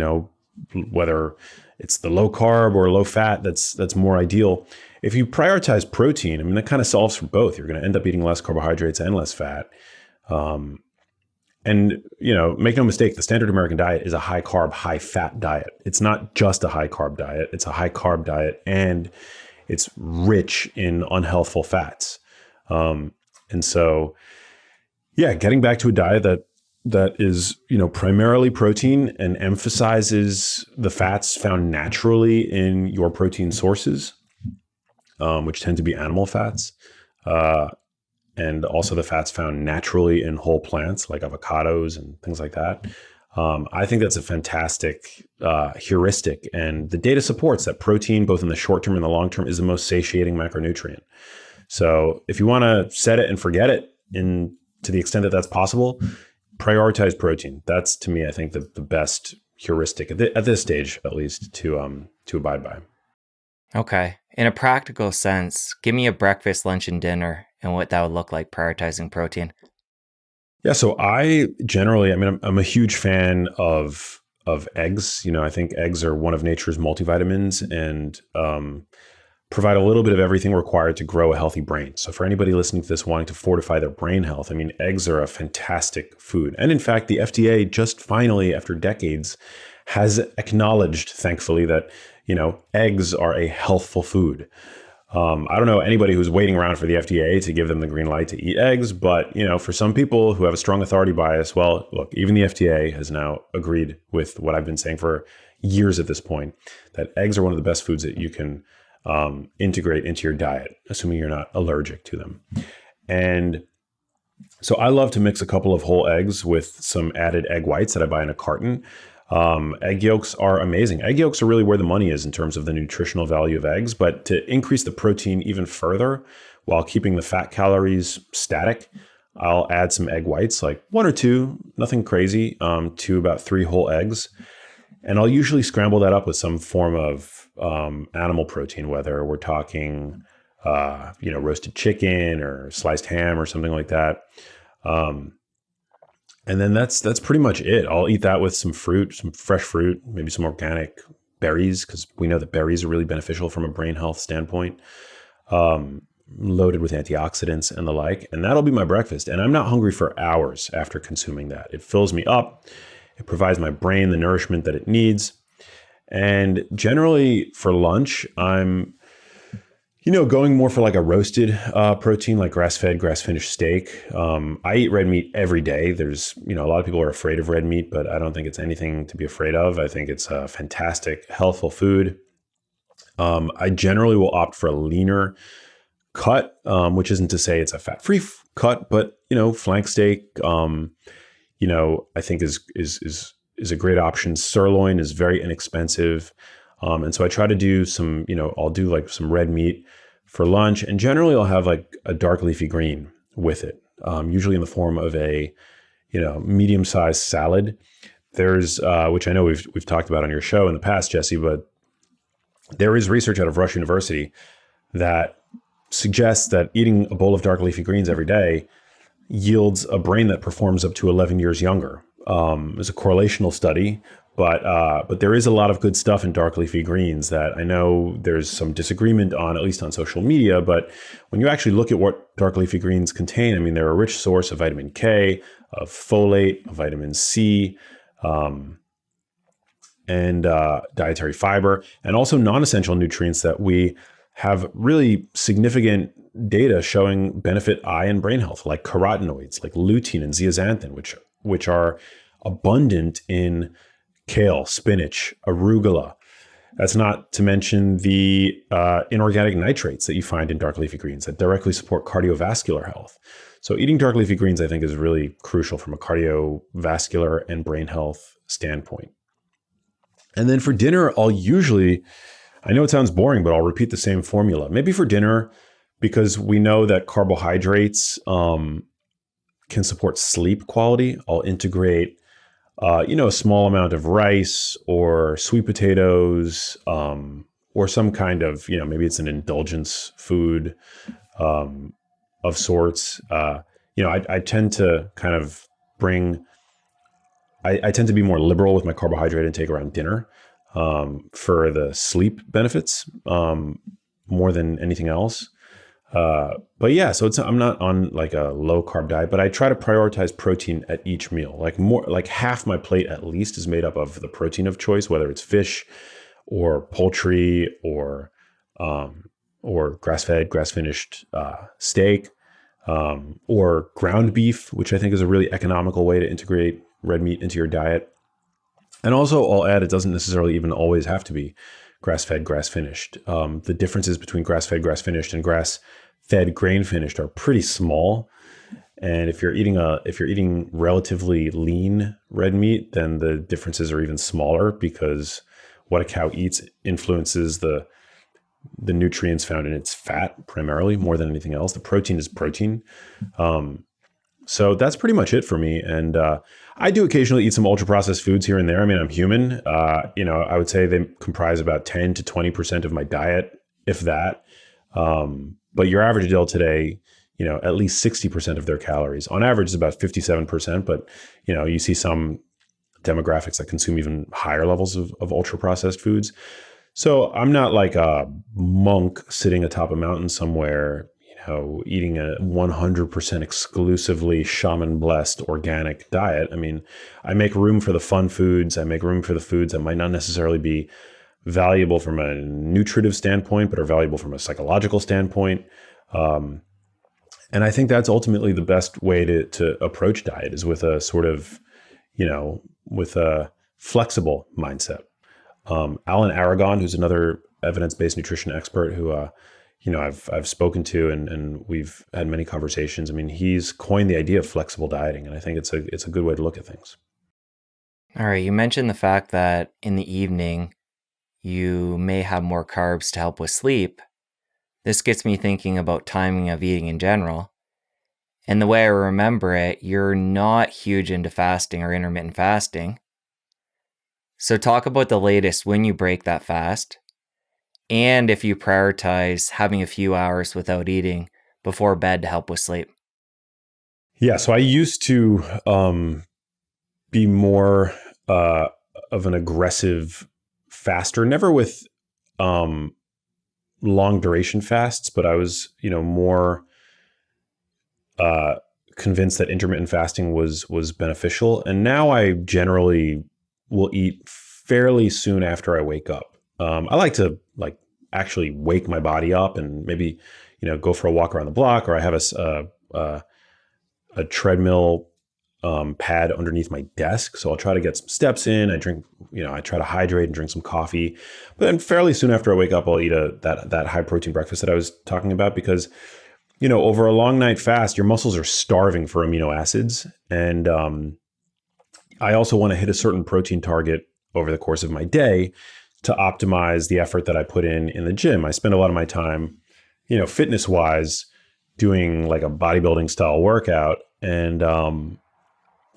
whether it's the low carb or low fat, that's more ideal. If you prioritize protein, that kind of solves for both. You're going to end up eating less carbohydrates and less fat. And, make no mistake, the standard American diet is a high carb, high fat diet. It's not just a high carb diet. It's a high carb diet, and it's rich in unhealthful fats. And so, getting back to a diet that is, primarily protein and emphasizes the fats found naturally in your protein sources, which tend to be animal fats, and also the fats found naturally in whole plants like avocados and things like that. I think that's a fantastic heuristic. And the data supports that protein, both in the short term and the long term, is the most satiating macronutrient. So if you want to set it and forget it, to the extent that that's possible, prioritize protein. That's, to me, I think the best heuristic at this stage, at least, to abide by. Okay. In a practical sense, give me a breakfast, lunch, and dinner and what that would look like prioritizing protein. Yeah, so I generally, I'm a huge fan of eggs. I think eggs are one of nature's multivitamins and provide a little bit of everything required to grow a healthy brain. So for anybody listening to this wanting to fortify their brain health, eggs are a fantastic food. And in fact, the FDA just finally, after decades, has acknowledged, thankfully, that eggs are a healthful food. I don't know anybody who's waiting around for the FDA to give them the green light to eat eggs, but for some people who have a strong authority bias, well, look, even the FDA has now agreed with what I've been saying for years at this point, that eggs are one of the best foods that you can integrate into your diet, assuming you're not allergic to them. And so I love to mix a couple of whole eggs with some added egg whites that I buy in a carton. Egg yolks are amazing. Egg yolks are really where the money is in terms of the nutritional value of eggs, but to increase the protein even further while keeping the fat calories static, I'll add some egg whites, like 1 or 2, nothing crazy, to about 3 whole eggs. And I'll usually scramble that up with some form of animal protein, whether we're talking, roasted chicken or sliced ham or something like that. And then that's pretty much it. I'll eat that with some fruit, some fresh fruit, maybe some organic berries, because we know that berries are really beneficial from a brain health standpoint, loaded with antioxidants and the like. And that'll be my breakfast. And I'm not hungry for hours after consuming that. It fills me up. It provides my brain the nourishment that it needs. And generally for lunch, I'm going more for like a roasted protein, like grass-fed, grass-finished steak. I eat red meat every day. There's, a lot of people are afraid of red meat, but I don't think it's anything to be afraid of. I think it's a fantastic, healthful food. I generally will opt for a leaner cut, which isn't to say it's a fat-free cut, but, flank steak, I think is a great option. Sirloin is very inexpensive. And so I try to do some, I'll do like some red meat for lunch, and generally I'll have like a dark leafy green with it, usually in the form of a, medium-sized salad. There's, which I know we've talked about on your show in the past, Jesse, but there is research out of Rush University that suggests that eating a bowl of dark leafy greens every day yields a brain that performs up to 11 years younger. It's a correlational study, but there is a lot of good stuff in dark leafy greens that I know there's some disagreement on, at least on social media. But when you actually look at what dark leafy greens contain, I mean, they're a rich source of vitamin K, of folate, of vitamin C, and dietary fiber, and also non-essential nutrients that we have really significant data showing benefit eye and brain health, like carotenoids, like lutein and zeaxanthin, which are abundant in kale, spinach, arugula. That's not to mention the inorganic nitrates that you find in dark leafy greens that directly support cardiovascular health. So eating dark leafy greens, I think, is really crucial from a cardiovascular and brain health standpoint. And then for dinner, I know it sounds boring, but I'll repeat the same formula. Maybe for dinner, because we know that carbohydrates can support sleep quality, I'll integrate, a small amount of rice or sweet potatoes, or some kind of, maybe it's an indulgence food of sorts. I tend to kind of I tend to be more liberal with my carbohydrate intake around dinner for the sleep benefits more than anything else. But yeah, so I'm not on like a low carb diet, but I try to prioritize protein at each meal. Like half my plate at least is made up of the protein of choice, whether it's fish or poultry or grass-fed, grass-finished steak, or ground beef, which I think is a really economical way to integrate red meat into your diet. And also I'll add, it doesn't necessarily even always have to be grass-fed, grass-finished. The differences between grass-fed, grass-finished and grass-fed, grain-finished are pretty small. And if you're eating relatively lean red meat, then the differences are even smaller, because what a cow eats influences the nutrients found in its fat primarily more than anything else. The protein is protein. So that's pretty much it for me. And I do occasionally eat some ultra processed foods here and there. I mean, I'm human. I would say they comprise about 10 to 20% of my diet, if that. But your average adult today, at least 60% of their calories. On average, is about 57%. But, you see some demographics that consume even higher levels of ultra processed foods. So I'm not like a monk sitting atop a mountain somewhere, eating a 100% exclusively shaman-blessed organic diet. I mean, I make room for the fun foods. I make room for the foods that might not necessarily be valuable from a nutritive standpoint, but are valuable from a psychological standpoint. And I think that's ultimately the best way to approach diet, is with a sort of, with a flexible mindset. Alan Aragon, who's another evidence-based nutrition expert who, I've spoken to and we've had many conversations. I mean, he's coined the idea of flexible dieting, and I think it's a good way to look at things. All right. You mentioned the fact that in the evening, you may have more carbs to help with sleep. This gets me thinking about timing of eating in general. And the way I remember it, you're not huge into fasting or intermittent fasting. So talk about the latest when you break that fast, and if you prioritize having a few hours without eating before bed to help with sleep. Yeah, so I used to be more of an aggressive faster, never with long duration fasts, but I was, more convinced that intermittent fasting was beneficial. And now I generally will eat fairly soon after I wake up. I like to actually wake my body up and maybe, go for a walk around the block, or I have a treadmill pad underneath my desk. So I'll try to get some steps in. I drink, I try to hydrate and drink some coffee. But then fairly soon after I wake up, I'll eat that high protein breakfast that I was talking about, because, over a long night fast, your muscles are starving for amino acids. And I also want to hit a certain protein target over the course of my day to optimize the effort that I put in the gym. I spend a lot of my time, fitness wise, doing like a bodybuilding style workout. And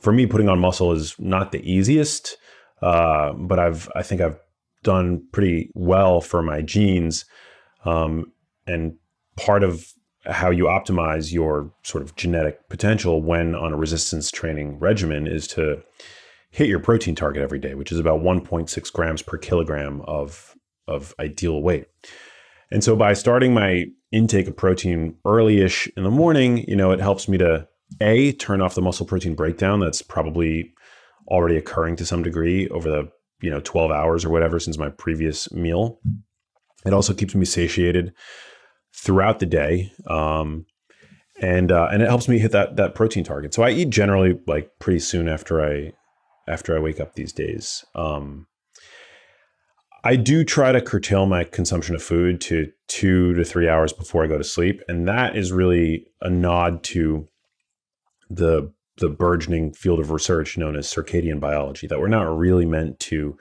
for me, putting on muscle is not the easiest, but I think I've done pretty well for my genes. And part of how you optimize your sort of genetic potential when on a resistance training regimen is to hit your protein target every day, which is about 1.6 grams per kilogram of ideal weight. And so by starting my intake of protein early-ish in the morning, it helps me to turn off the muscle protein breakdown that's probably already occurring to some degree over the 12 hours or whatever since my previous meal. It also keeps me satiated throughout the day, and it helps me hit that protein target. So I eat generally like pretty soon after I wake up these days. I do try to curtail my consumption of food to 2 to 3 hours before I go to sleep, and that is really a nod to the burgeoning field of research known as circadian biology, that we're not really meant to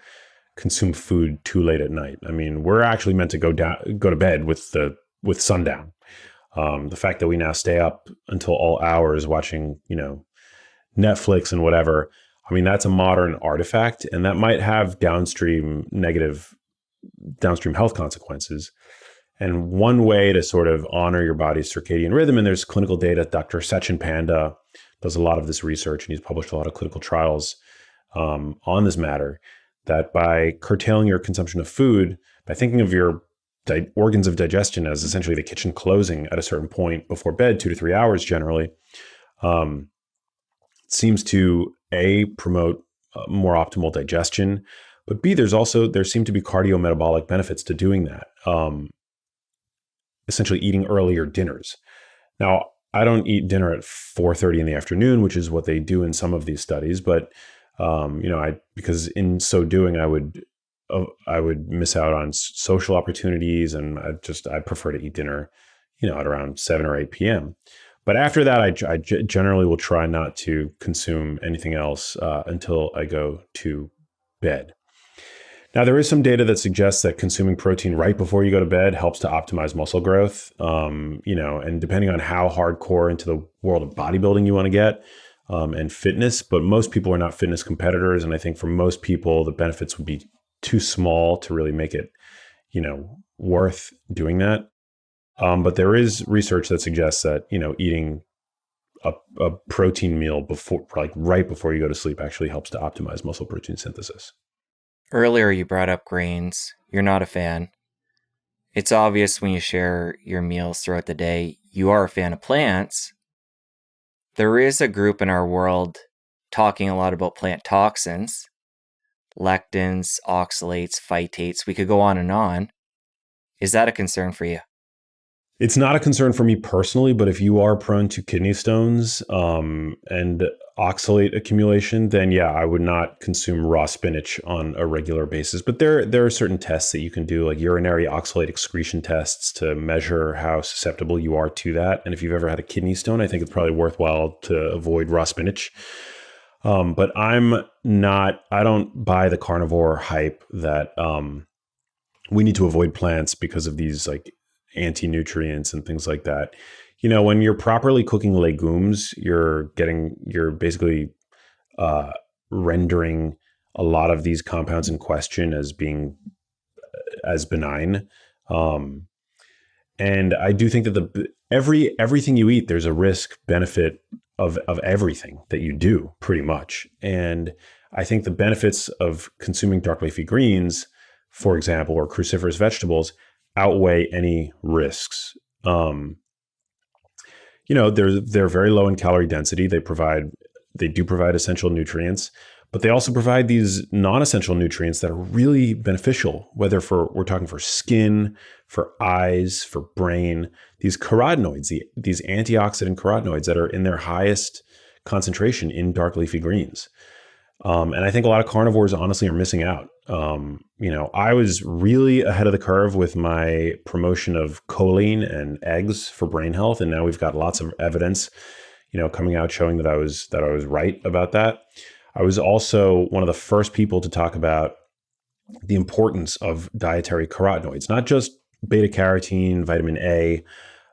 consume food too late at night. I mean, we're actually meant to go to bed with sundown. The fact that we now stay up until all hours watching, Netflix and whatever, I mean, that's a modern artifact, and that might have negative downstream health consequences. And one way to sort of honor your body's circadian rhythm, and there's clinical data, Dr. Sachin Panda does a lot of this research, and he's published a lot of clinical trials on this matter, that by curtailing your consumption of food, by thinking of your organs of digestion as essentially the kitchen closing at a certain point before bed, 2 to 3 hours generally, seems to promote more optimal digestion, but B, there seem to be cardiometabolic benefits to doing that. Essentially eating earlier dinners. Now, I don't eat dinner at 4:30 in the afternoon, which is what they do in some of these studies, but because in so doing, I would miss out on social opportunities, and I prefer to eat dinner, at around 7 or 8 p.m. But after that, I generally will try not to consume anything else until I go to bed. Now, there is some data that suggests that consuming protein right before you go to bed helps to optimize muscle growth, and depending on how hardcore into the world of bodybuilding you want to get, and fitness, but most people are not fitness competitors. And I think for most people, the benefits would be too small to really make it, worth doing that. But there is research that suggests that, eating a protein meal right before you go to sleep actually helps to optimize muscle protein synthesis. Earlier, you brought up grains. You're not a fan. It's obvious when you share your meals throughout the day, you are a fan of plants. There is a group in our world talking a lot about plant toxins, lectins, oxalates, phytates. We could go on and on. Is that a concern for you? It's not a concern for me personally, but if you are prone to kidney stones and oxalate accumulation, then yeah, I would not consume raw spinach on a regular basis. But there are certain tests that you can do, like urinary oxalate excretion tests, to measure how susceptible you are to that. And if you've ever had a kidney stone, I think it's probably worthwhile to avoid raw spinach. But I don't buy the carnivore hype that we need to avoid plants because of these like anti-nutrients and things like that. When you're properly cooking legumes, you're basically rendering a lot of these compounds in question as being as benign. And I do think that everything you eat, there's a risk benefit of everything that you do pretty much. And I think the benefits of consuming dark leafy greens, for example, or cruciferous vegetables outweigh any risks. They're very low in calorie density. They do provide essential nutrients, but they also provide these non-essential nutrients that are really beneficial, whether we're talking for skin, for eyes, for brain, these carotenoids, these antioxidant carotenoids that are in their highest concentration in dark leafy greens. And I think a lot of carnivores honestly are missing out. I was really ahead of the curve with my promotion of choline and eggs for brain health. And now we've got lots of evidence, coming out showing that I was right about that. I was also one of the first people to talk about the importance of dietary carotenoids, not just beta carotene, vitamin A.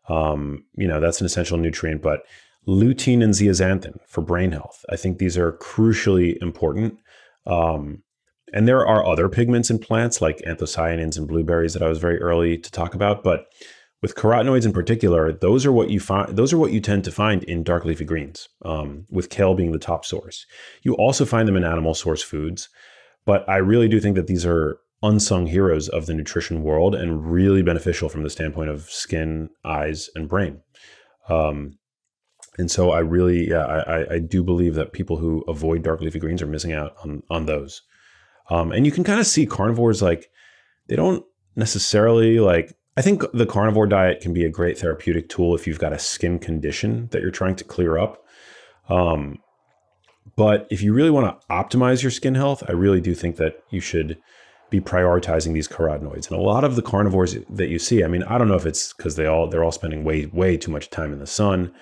That's an essential nutrient, but lutein and zeaxanthin for brain health. I think these are crucially important. And there are other pigments in plants like anthocyanins and blueberries that I was very early to talk about, but with carotenoids in particular, those are what you find. Those are what you tend to find in dark leafy greens, with kale being the top source. You also find them in animal source foods, but I really do think that these are unsung heroes of the nutrition world and really beneficial from the standpoint of skin, eyes, and brain. And so I do believe that people who avoid dark leafy greens are missing out on those. And you can kind of see carnivores, like, they don't necessarily like, I think the carnivore diet can be a great therapeutic tool if you've got a skin condition that you're trying to clear up. But if you really want to optimize your skin health, I really do think that you should be prioritizing these carotenoids. And a lot of the carnivores that you see, I mean, I don't know if it's because they're all spending way too much time in the sun,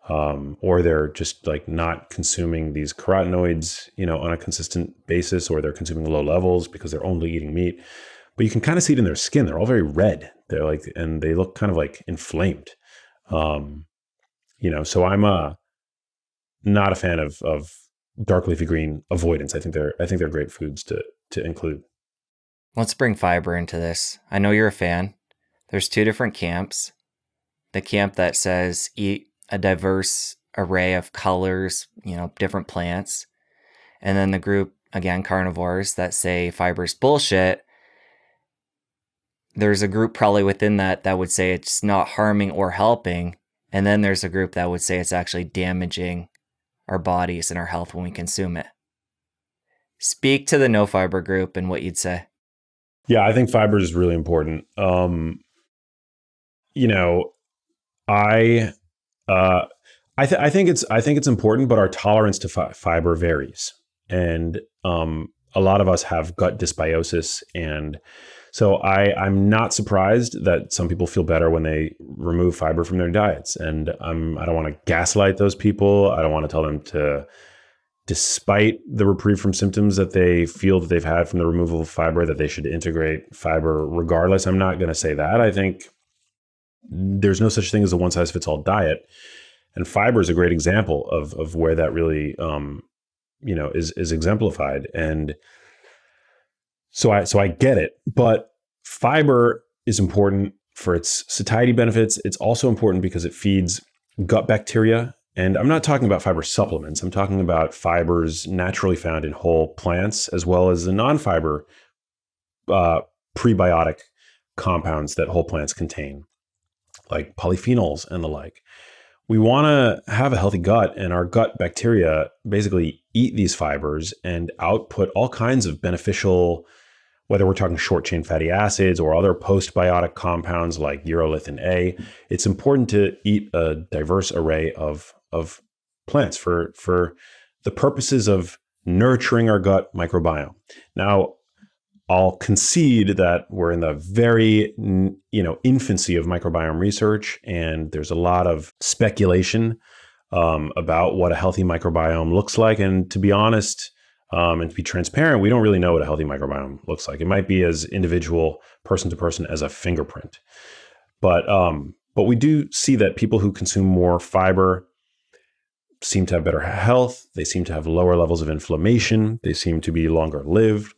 or they're just like not consuming these carotenoids, on a consistent basis, or they're consuming low levels because they're only eating meat. But you can kind of see it in their skin. They're all very red. They're like, and they look kind of like inflamed. So I'm not a fan of dark leafy green avoidance. I think they're great foods to include. Let's bring fiber into this. I know you're a fan. There's two different camps. The camp that says eat a diverse array of colors, different plants. And then the group, again, carnivores, that say fiber's bullshit. There's a group probably within that would say it's not harming or helping. And then there's a group that would say it's actually damaging our bodies and our health when we consume it. Speak to the no fiber group and what you'd say. Yeah, I think fiber is really important. I think it's important, but our tolerance to fiber varies, and a lot of us have gut dysbiosis, and so I'm not surprised that some people feel better when they remove fiber from their diets. And I don't want to gaslight those people. I don't want to tell them to, despite the reprieve from symptoms that they feel that they've had from the removal of fiber, that they should integrate fiber regardless. I'm not going to say that. I think there's no such thing as a one-size-fits-all diet. And fiber is a great example of where that really, is exemplified. And so I get it, but fiber is important for its satiety benefits. It's also important because it feeds gut bacteria. And I'm not talking about fiber supplements. I'm talking about fibers naturally found in whole plants, as well as the non-fiber prebiotic compounds that whole plants contain, like polyphenols and the like. We want to have a healthy gut, and our gut bacteria basically eat these fibers and output all kinds of beneficial, whether we're talking short chain fatty acids or other postbiotic compounds like urolithin A. It's important to eat a diverse array of plants for the purposes of nurturing our gut microbiome. Now, I'll concede that we're in the very, infancy of microbiome research, and there's a lot of speculation about what a healthy microbiome looks like. And to be honest, and to be transparent, we don't really know what a healthy microbiome looks like. It might be as individual, person to person, as a fingerprint. But we do see that people who consume more fiber seem to have better health. They seem to have lower levels of inflammation. They seem to be longer lived.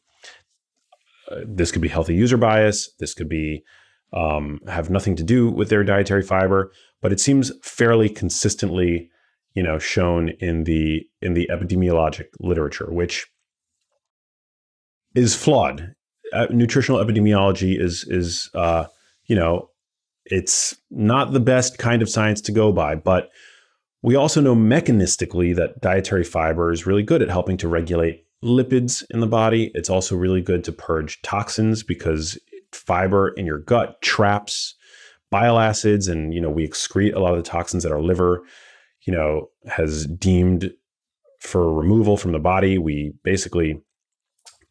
This could be healthy user bias. This could be have nothing to do with their dietary fiber, but it seems fairly consistently, shown in the epidemiologic literature, which is flawed. Nutritional epidemiology is it's not the best kind of science to go by, but we also know mechanistically that dietary fiber is really good at helping to regulate lipids in the body. It's also really good to purge toxins because fiber in your gut traps bile acids, and we excrete a lot of the toxins that our liver has deemed for removal from the body. We basically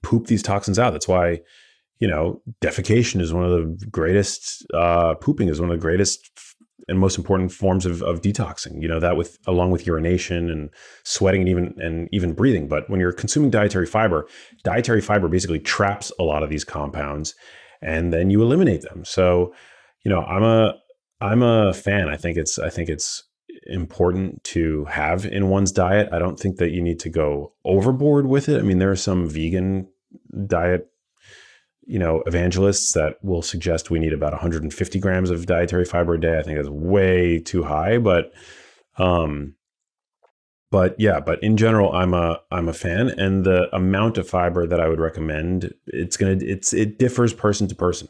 poop these toxins out. That's why defecation is one of the greatest, pooping is one of the greatest and most important forms of detoxing. That with along with urination and sweating and even breathing. But when you're consuming dietary fiber basically traps a lot of these compounds, and then you eliminate them. So, I'm a fan. I think it's important to have in one's diet. I don't think that you need to go overboard with it. I mean, there are some vegan diet evangelists that will suggest we need about 150 grams of dietary fiber a day. I think that's way too high, but in general, I'm a fan, and the amount of fiber that I would recommend, it differs person to person.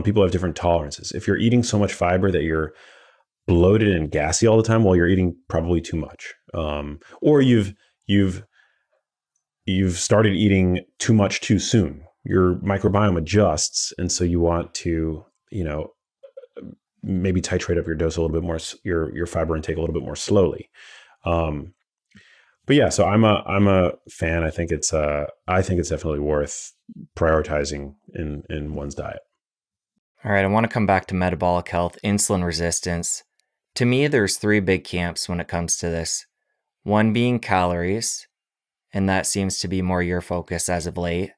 People have different tolerances. If you're eating so much fiber that you're bloated and gassy all the time, well, you're eating probably too much, or you've started eating too much too soon. Your microbiome adjusts, and so you want to, maybe titrate up your dose a little bit more, your fiber intake a little bit more slowly. But yeah, so I'm a fan. I think it's definitely worth prioritizing in one's diet. All right, I want to come back to metabolic health, insulin resistance. To me, there's 3 big camps when it comes to this. One being calories, and that seems to be more your focus as of late.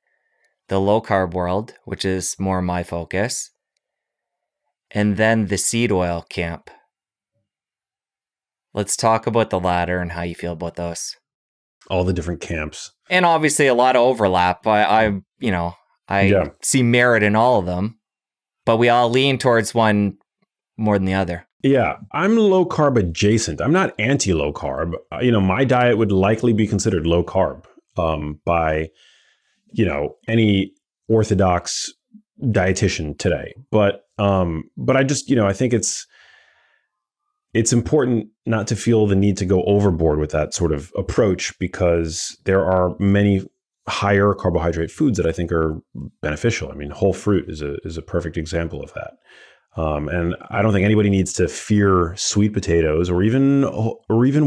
The low-carb world, which is more my focus. And then the seed oil camp. Let's talk about the latter and how you feel about those. All the different camps. And obviously a lot of overlap. I see merit in all of them, but we all lean towards one more than the other. Yeah, I'm low carb adjacent. I'm not anti low carb. My diet would likely be considered low carb by any orthodox dietitian today. But I just, I think it's important not to feel the need to go overboard with that sort of approach, because there are many higher carbohydrate foods that I think are beneficial. I mean, whole fruit is a perfect example of that. And I don't think anybody needs to fear sweet potatoes or even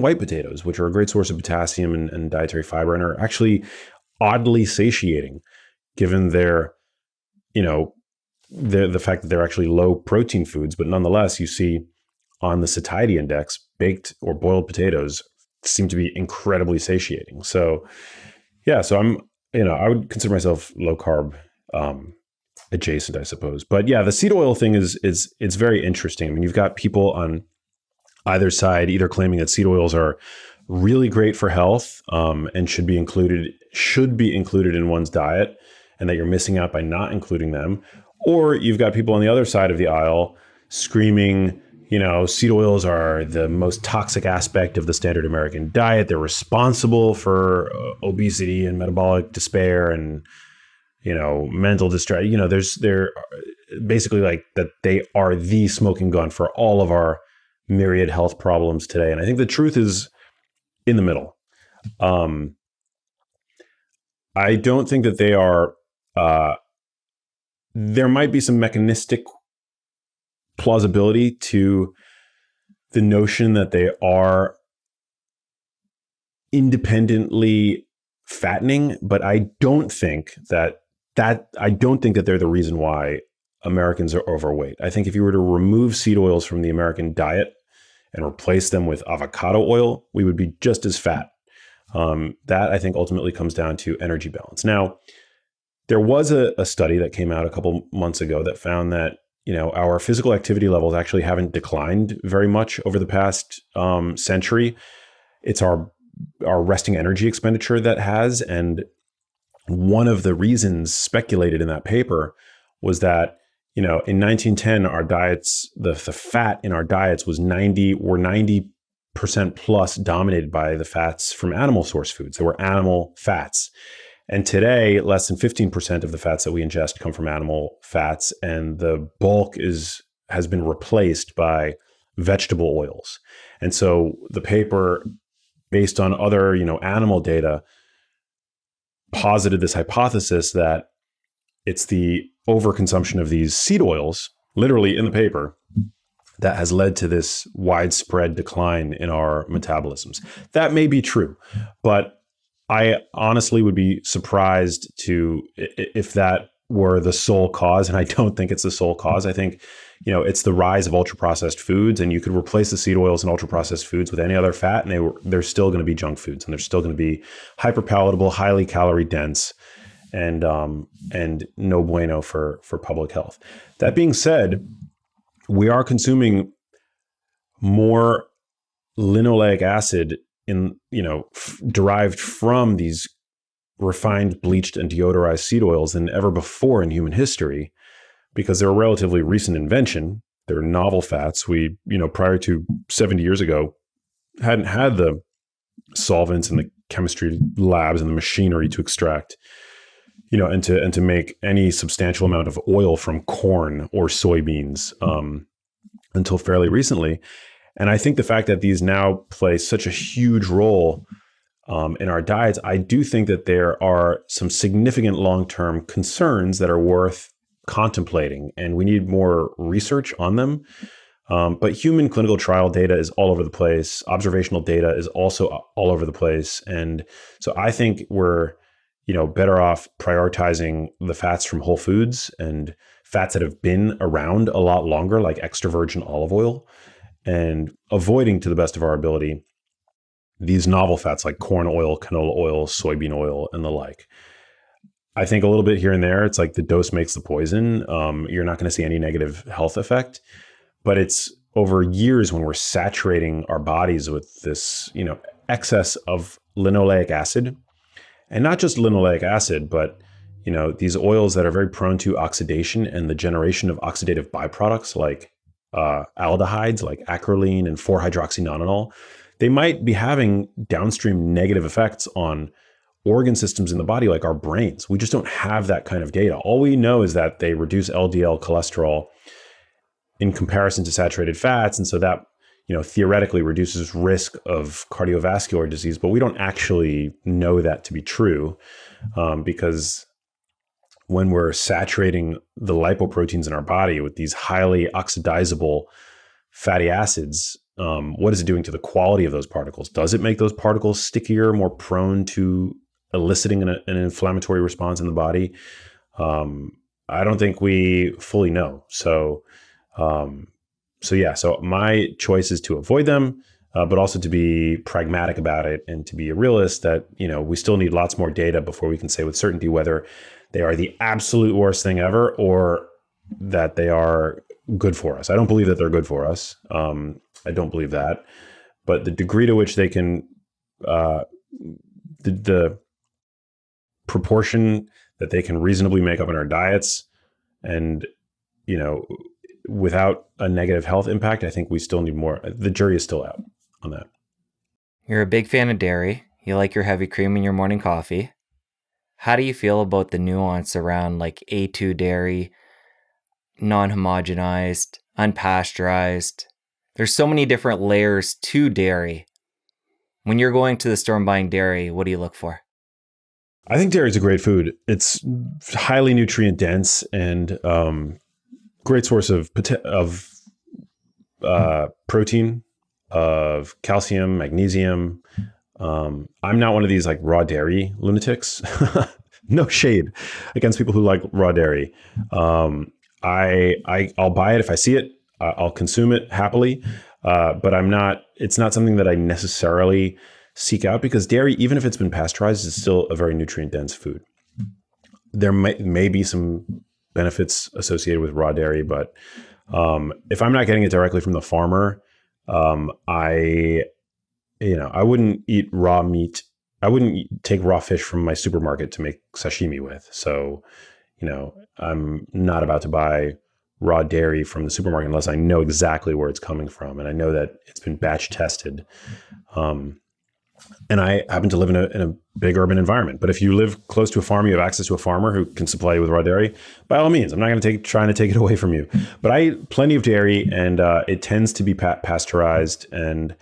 white potatoes, which are a great source of potassium and dietary fiber, and are actually oddly satiating, given their, the fact that they're actually low protein foods. But nonetheless, you see on the satiety index, baked or boiled potatoes seem to be incredibly satiating. So yeah, so I would consider myself low carb adjacent, I suppose. But yeah, the seed oil thing it's very interesting. I mean, you've got people on either side either claiming that seed oils are really great for health and should be included in one's diet, and that you're missing out by not including them. Or you've got people on the other side of the aisle screaming, seed oils are the most toxic aspect of the standard American diet. They're responsible for obesity and metabolic despair and, mental distress. They're basically like that. They are the smoking gun for all of our myriad health problems today. And I think the truth is in the middle. I don't think that they are, there might be some mechanistic plausibility to the notion that they are independently fattening, but I don't think that they're the reason why Americans are overweight. I think if you were to remove seed oils from the American diet and replace them with avocado oil, we would be just as fat. That I think ultimately comes down to energy balance. Now, there was a study that came out a couple months ago that found that our physical activity levels actually haven't declined very much over the past century. It's our resting energy expenditure that has. And one of the reasons speculated in that paper was that, in 1910, our diets, the fat in our diets were 90% plus dominated by the fats from animal source foods. They were animal fats. And today, less than 15% of the fats that we ingest come from animal fats, and the bulk has been replaced by vegetable oils. And so the paper, based on other, animal data, posited this hypothesis that it's the overconsumption of these seed oils, literally in the paper, that has led to this widespread decline in our metabolisms. That may be true, but I honestly would be surprised if that were the sole cause, and I don't think it's the sole cause. I think, it's the rise of ultra processed foods, and you could replace the seed oils and ultra processed foods with any other fat, and they're still going to be junk foods, and they're still going to be hyper palatable, highly calorie dense, and no bueno for public health. That being said, we are consuming more linoleic acid derived from these refined, bleached, and deodorized seed oils than ever before in human history, because they're a relatively recent invention. They're novel fats. We, prior to 70 years ago, hadn't had the solvents and the chemistry labs and the machinery to extract, and to make any substantial amount of oil from corn or soybeans until fairly recently. And I think the fact that these now play such a huge role in our diets, I do think that there are some significant long-term concerns that are worth contemplating, and we need more research on them. But human clinical trial data is all over the place. Observational data is also all over the place. And so I think we're, better off prioritizing the fats from whole foods and fats that have been around a lot longer, like extra virgin olive oil, and avoiding, to the best of our ability, these novel fats like corn oil, canola oil, soybean oil, and the like. I think a little bit here and there, it's like the dose makes the poison. You're not going to see any negative health effect, but it's over years when we're saturating our bodies with this, excess of linoleic acid, and not just linoleic acid, but these oils that are very prone to oxidation and the generation of oxidative byproducts like aldehydes like acrolein and 4-hydroxynonenal. They might be having downstream negative effects on organ systems in the body, like our brains. We just don't have that kind of data. All we know is that they reduce LDL cholesterol in comparison to saturated fats. And so that, theoretically reduces risk of cardiovascular disease, but we don't actually know that to be true because when we're saturating the lipoproteins in our body with these highly oxidizable fatty acids, what is it doing to the quality of those particles? Does it make those particles stickier, more prone to eliciting an inflammatory response in the body? I don't think we fully know. So my choice is to avoid them, but also to be pragmatic about it and to be a realist that, we still need lots more data before we can say with certainty whether they are the absolute worst thing ever or that they are good for us. I don't believe that they're good for us. I don't believe that. But the degree to which they can, the proportion that they can reasonably make up in our diets and, without a negative health impact, I think we still need more. The jury is still out on that. You're a big fan of dairy. You like your heavy cream in your morning coffee. How do you feel about the nuance around like A2 dairy, non-homogenized, unpasteurized? There's so many different layers to dairy. When you're going to the store and buying dairy, what do you look for? I think dairy is a great food. It's highly nutrient dense and great source of protein, of calcium, magnesium. I'm not one of these like raw dairy lunatics. No shade against people who like raw dairy. I'll buy it if I see it. I'll consume it happily. But it's not something that I necessarily seek out because dairy, even if it's been pasteurized, is still a very nutrient dense food. There may be some benefits associated with raw dairy, but if I'm not getting it directly from the farmer, I wouldn't eat raw meat. I wouldn't take raw fish from my supermarket to make sashimi with. So, I'm not about to buy raw dairy from the supermarket unless I know exactly where it's coming from. And I know that it's been batch tested. And I happen to live in a big urban environment. But if you live close to a farm, you have access to a farmer who can supply you with raw dairy, by all means. I'm not going to trying to take it away from you. But I eat plenty of dairy, and it tends to be pasteurized, and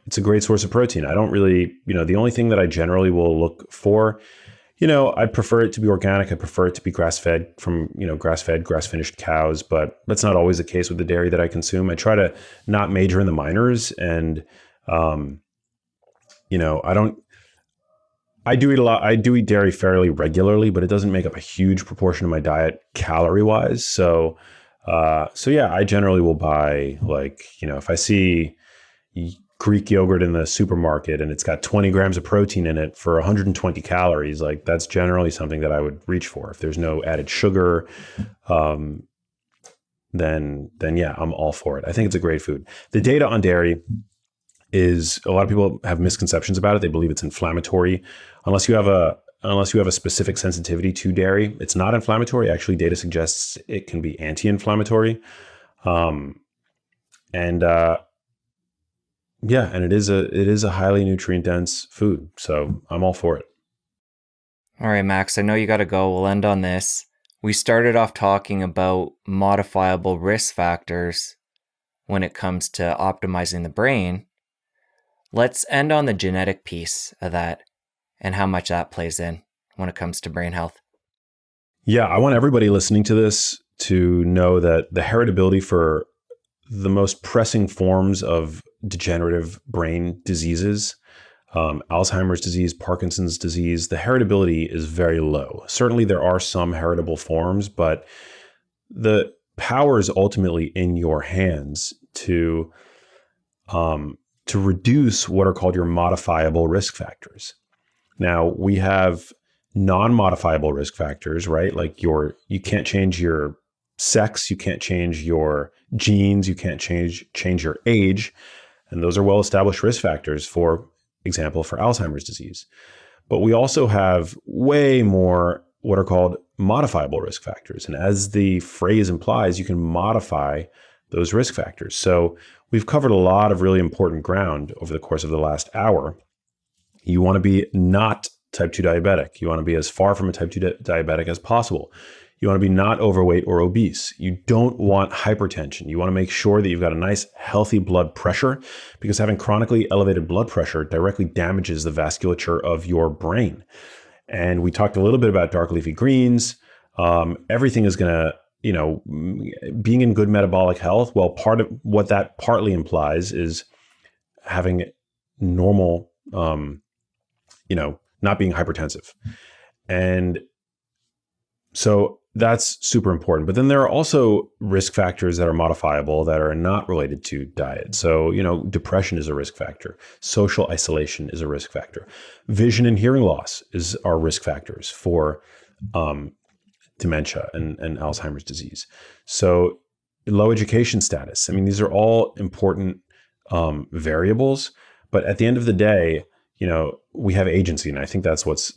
it's a great source of protein. I don't really, the only thing that I generally will look for, I prefer it to be organic. I prefer it to be grass-fed from, grass-fed, grass-finished cows. But that's not always the case with the dairy that I consume. I try to not major in the minors, and I do eat a lot. I do eat dairy fairly regularly, but it doesn't make up a huge proportion of my diet calorie wise. So So yeah, I generally will buy if I see Greek yogurt in the supermarket and it's got 20 grams of protein in it for 120 calories, like that's generally something that I would reach for. If there's no added sugar, then yeah, I'm all for it. I think it's a great food. The data on dairy is, a lot of people have misconceptions about it. They believe it's inflammatory. Unless you have a specific sensitivity to dairy, it's not inflammatory. Actually, data suggests it can be anti-inflammatory. And it is a highly nutrient dense food. So I'm all for it. All right, Max, I know you got to go. We'll end on this. We started off talking about modifiable risk factors when it comes to optimizing the brain. Let's end on the genetic piece of that and how much that plays in when it comes to brain health. Yeah, I want everybody listening to this to know that the heritability for the most pressing forms of degenerative brain diseases, Alzheimer's disease, Parkinson's disease, the heritability is very low. Certainly there are some heritable forms, but the power is ultimately in your hands to reduce what are called your modifiable risk factors. Now, we have non-modifiable risk factors, right? Like you can't change your sex, you can't change your genes, you can't change your age. And those are well-established risk factors, for example, for Alzheimer's disease. But we also have way more what are called modifiable risk factors. And as the phrase implies, you can modify those risk factors. So we've covered a lot of really important ground over the course of the last hour. You want to be not type 2 diabetic. You want to be as far from a type 2 diabetic as possible. You want to be not overweight or obese. You don't want hypertension. You want to make sure that you've got a nice, healthy blood pressure, because having chronically elevated blood pressure directly damages the vasculature of your brain. And we talked a little bit about dark leafy greens. Everything is going to, being in good metabolic health. Well, part of what that partly implies is having normal, not being hypertensive. And so that's super important. But then there are also risk factors that are modifiable that are not related to diet. So, depression is a risk factor. Social isolation is a risk factor. Vision and hearing loss are risk factors for dementia and Alzheimer's disease. So low education status. I mean, these are all important variables. But at the end of the day, we have agency, and I think that's what's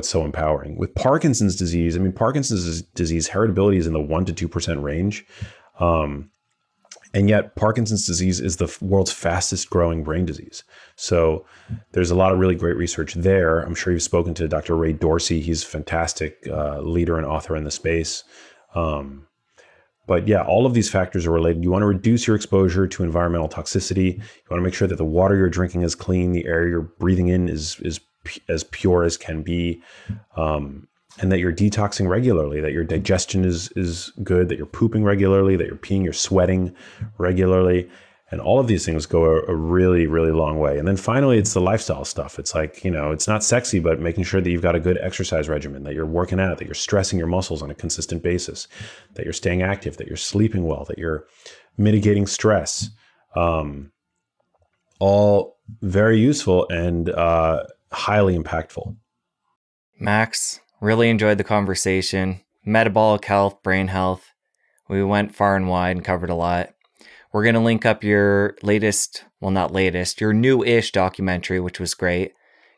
so empowering. With Parkinson's disease, Parkinson's disease heritability is in the 1% to 2% range, and yet Parkinson's disease is the world's fastest growing brain disease. So there's a lot of really great research there. I'm sure you've spoken to Dr. Ray Dorsey. He's a fantastic leader and author in the space. But yeah, all of these factors are related. You want to reduce your exposure to environmental toxicity. You want to make sure that the water you're drinking is clean, the air you're breathing in is as pure as can be, and that you're detoxing regularly, that your digestion is good, that you're pooping regularly, that you're peeing, you're sweating regularly. And all of these things go a really, really long way. And then finally, it's the lifestyle stuff. It's like, it's not sexy, but making sure that you've got a good exercise regimen, that you're working out, that you're stressing your muscles on a consistent basis, that you're staying active, that you're sleeping well, that you're mitigating stress. All very useful and highly impactful. Max, really enjoyed the conversation. Metabolic health, brain health. We went far and wide and covered a lot. We're going to link up your your new-ish documentary, which was great,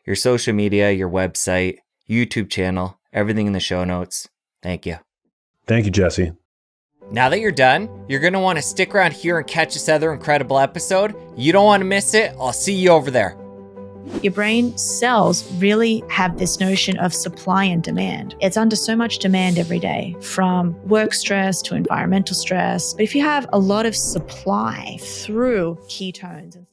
your social media, your website, YouTube channel, everything in the show notes. Thank you. Thank you, Jesse. Now that you're done, you're going to want to stick around here and catch this other incredible episode. You don't want to miss it. I'll see you over there. Your brain cells really have this notion of supply and demand. It's under so much demand every day, from work stress to environmental stress. But if you have a lot of supply through ketones and